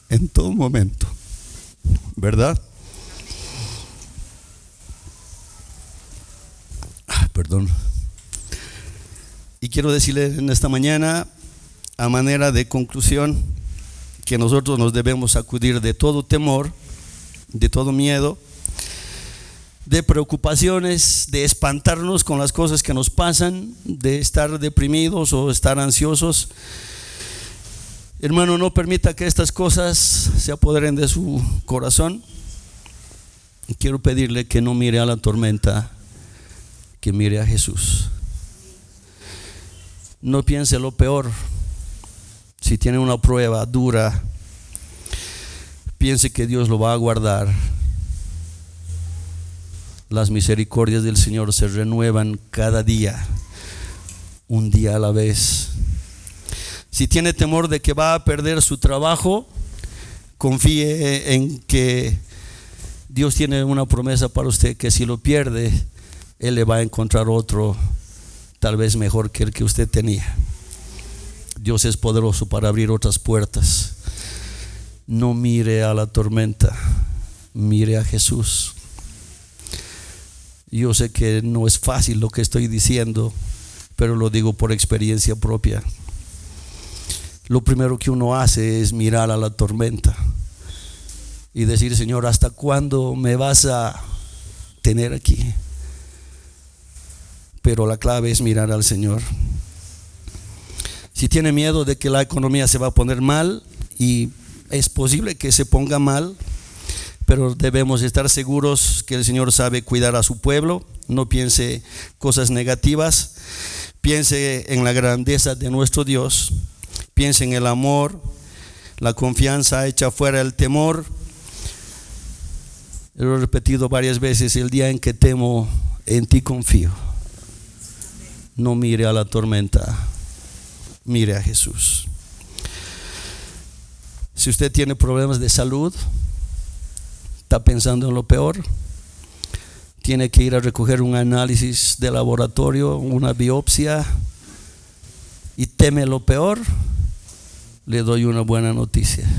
en todo momento, ¿verdad? Perdón. Y quiero decirle en esta mañana, a manera de conclusión, que nosotros nos debemos sacudir de todo temor, de todo miedo, de preocupaciones, de espantarnos con las cosas que nos pasan, de estar deprimidos o estar ansiosos. Hermano, no permita que estas cosas se apoderen de su corazón. Quiero pedirle que no mire a la tormenta, que mire a Jesús. No piense lo peor. Si tiene una prueba dura, piense que Dios lo va a guardar. Las misericordias del Señor se renuevan cada día, un día a la vez. Si tiene temor de que va a perder su trabajo, confíe en que Dios tiene una promesa para usted, que si lo pierde, Él le va a encontrar otro, tal vez mejor que el que usted tenía. Dios es poderoso para abrir otras puertas. No mire a la tormenta, mire a Jesús. Yo sé que no es fácil lo que estoy diciendo, pero lo digo por experiencia propia. Lo primero que uno hace es mirar a la tormenta y decir: Señor, ¿hasta cuándo me vas a tener aquí? Pero la clave es mirar al Señor. Si tiene miedo de que la economía se va a poner mal, y es posible que se ponga mal, pero debemos estar seguros que el Señor sabe cuidar a su pueblo. No piense cosas negativas, piense en la grandeza de nuestro Dios, piense en el amor, la confianza echa fuera el temor. Lo he repetido varias veces: el día en que temo, en ti confío. No mire a la tormenta, mire a Jesús. Si usted tiene problemas de salud, está pensando en lo peor, tiene que ir a recoger un análisis de laboratorio, una biopsia, y teme lo peor, le doy una buena noticia.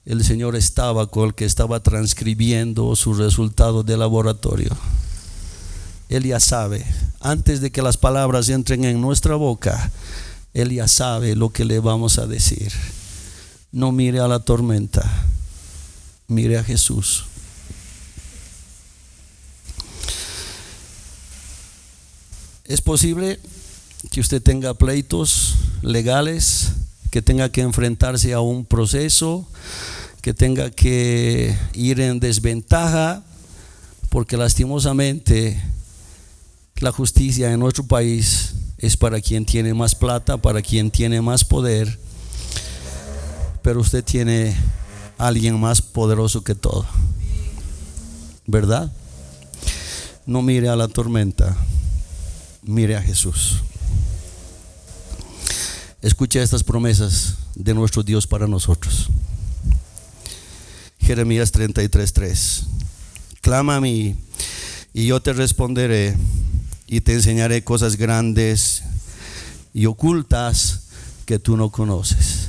El Señor estaba con el que estaba transcribiendo su resultado de laboratorio. Él ya sabe, antes de que las palabras entren en nuestra boca, Él ya sabe lo que le vamos a decir. No mire a la tormenta, mire a Jesús. Es posible que usted tenga pleitos legales, que tenga que enfrentarse a un proceso, que tenga que ir en desventaja, porque lastimosamente la justicia en nuestro país es para quien tiene más plata, para quien tiene más poder. Pero usted tiene a alguien más poderoso que todo, ¿verdad? No mire a la tormenta, mire a Jesús. Escuche estas promesas de nuestro Dios para nosotros. Jeremías 33:3. Clama a mí y yo te responderé, y te enseñaré cosas grandes y ocultas que tú no conoces.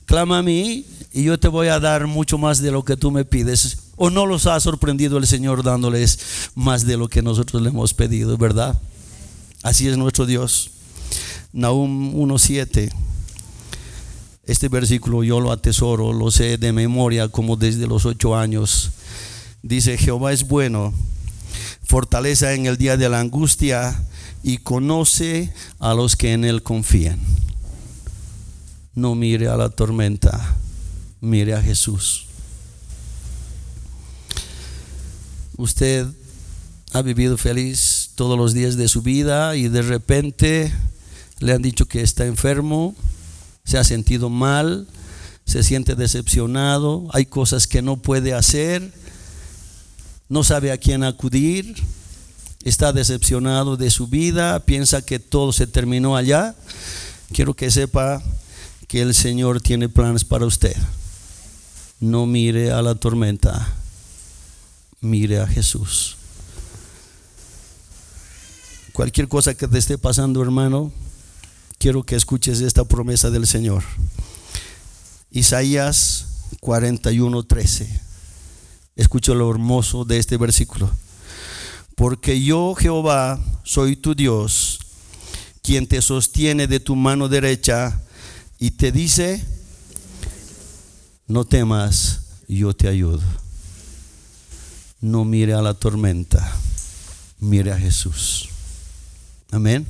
Clama a mí y yo te voy a dar mucho más de lo que tú me pides. ¿O no los ha sorprendido el Señor dándoles más de lo que nosotros le hemos pedido, verdad? Así es nuestro Dios. Nahum 1:7. Este versículo yo lo atesoro, lo sé de memoria como desde los 8 años. Dice: Jehová es bueno, fortaleza en el día de la angustia, y conoce a los que en él confían. No mire a la tormenta, mire a Jesús. Usted ha vivido feliz todos los días de su vida y de repente le han dicho que está enfermo, se ha sentido mal, se siente decepcionado, hay cosas que no puede hacer, no sabe a quién acudir, está decepcionado de su vida, piensa que todo se terminó allá. Quiero que sepa que el Señor tiene planes para usted. No mire a la tormenta, mire a Jesús. Cualquier cosa que te esté pasando, hermano, quiero que escuches esta promesa del Señor. Isaías 41:13. Escucha lo hermoso de este versículo. Porque yo, Jehová, soy tu Dios, quien te sostiene de tu mano derecha y te dice: no temas, yo te ayudo. No mire a la tormenta, mire a Jesús. Amén.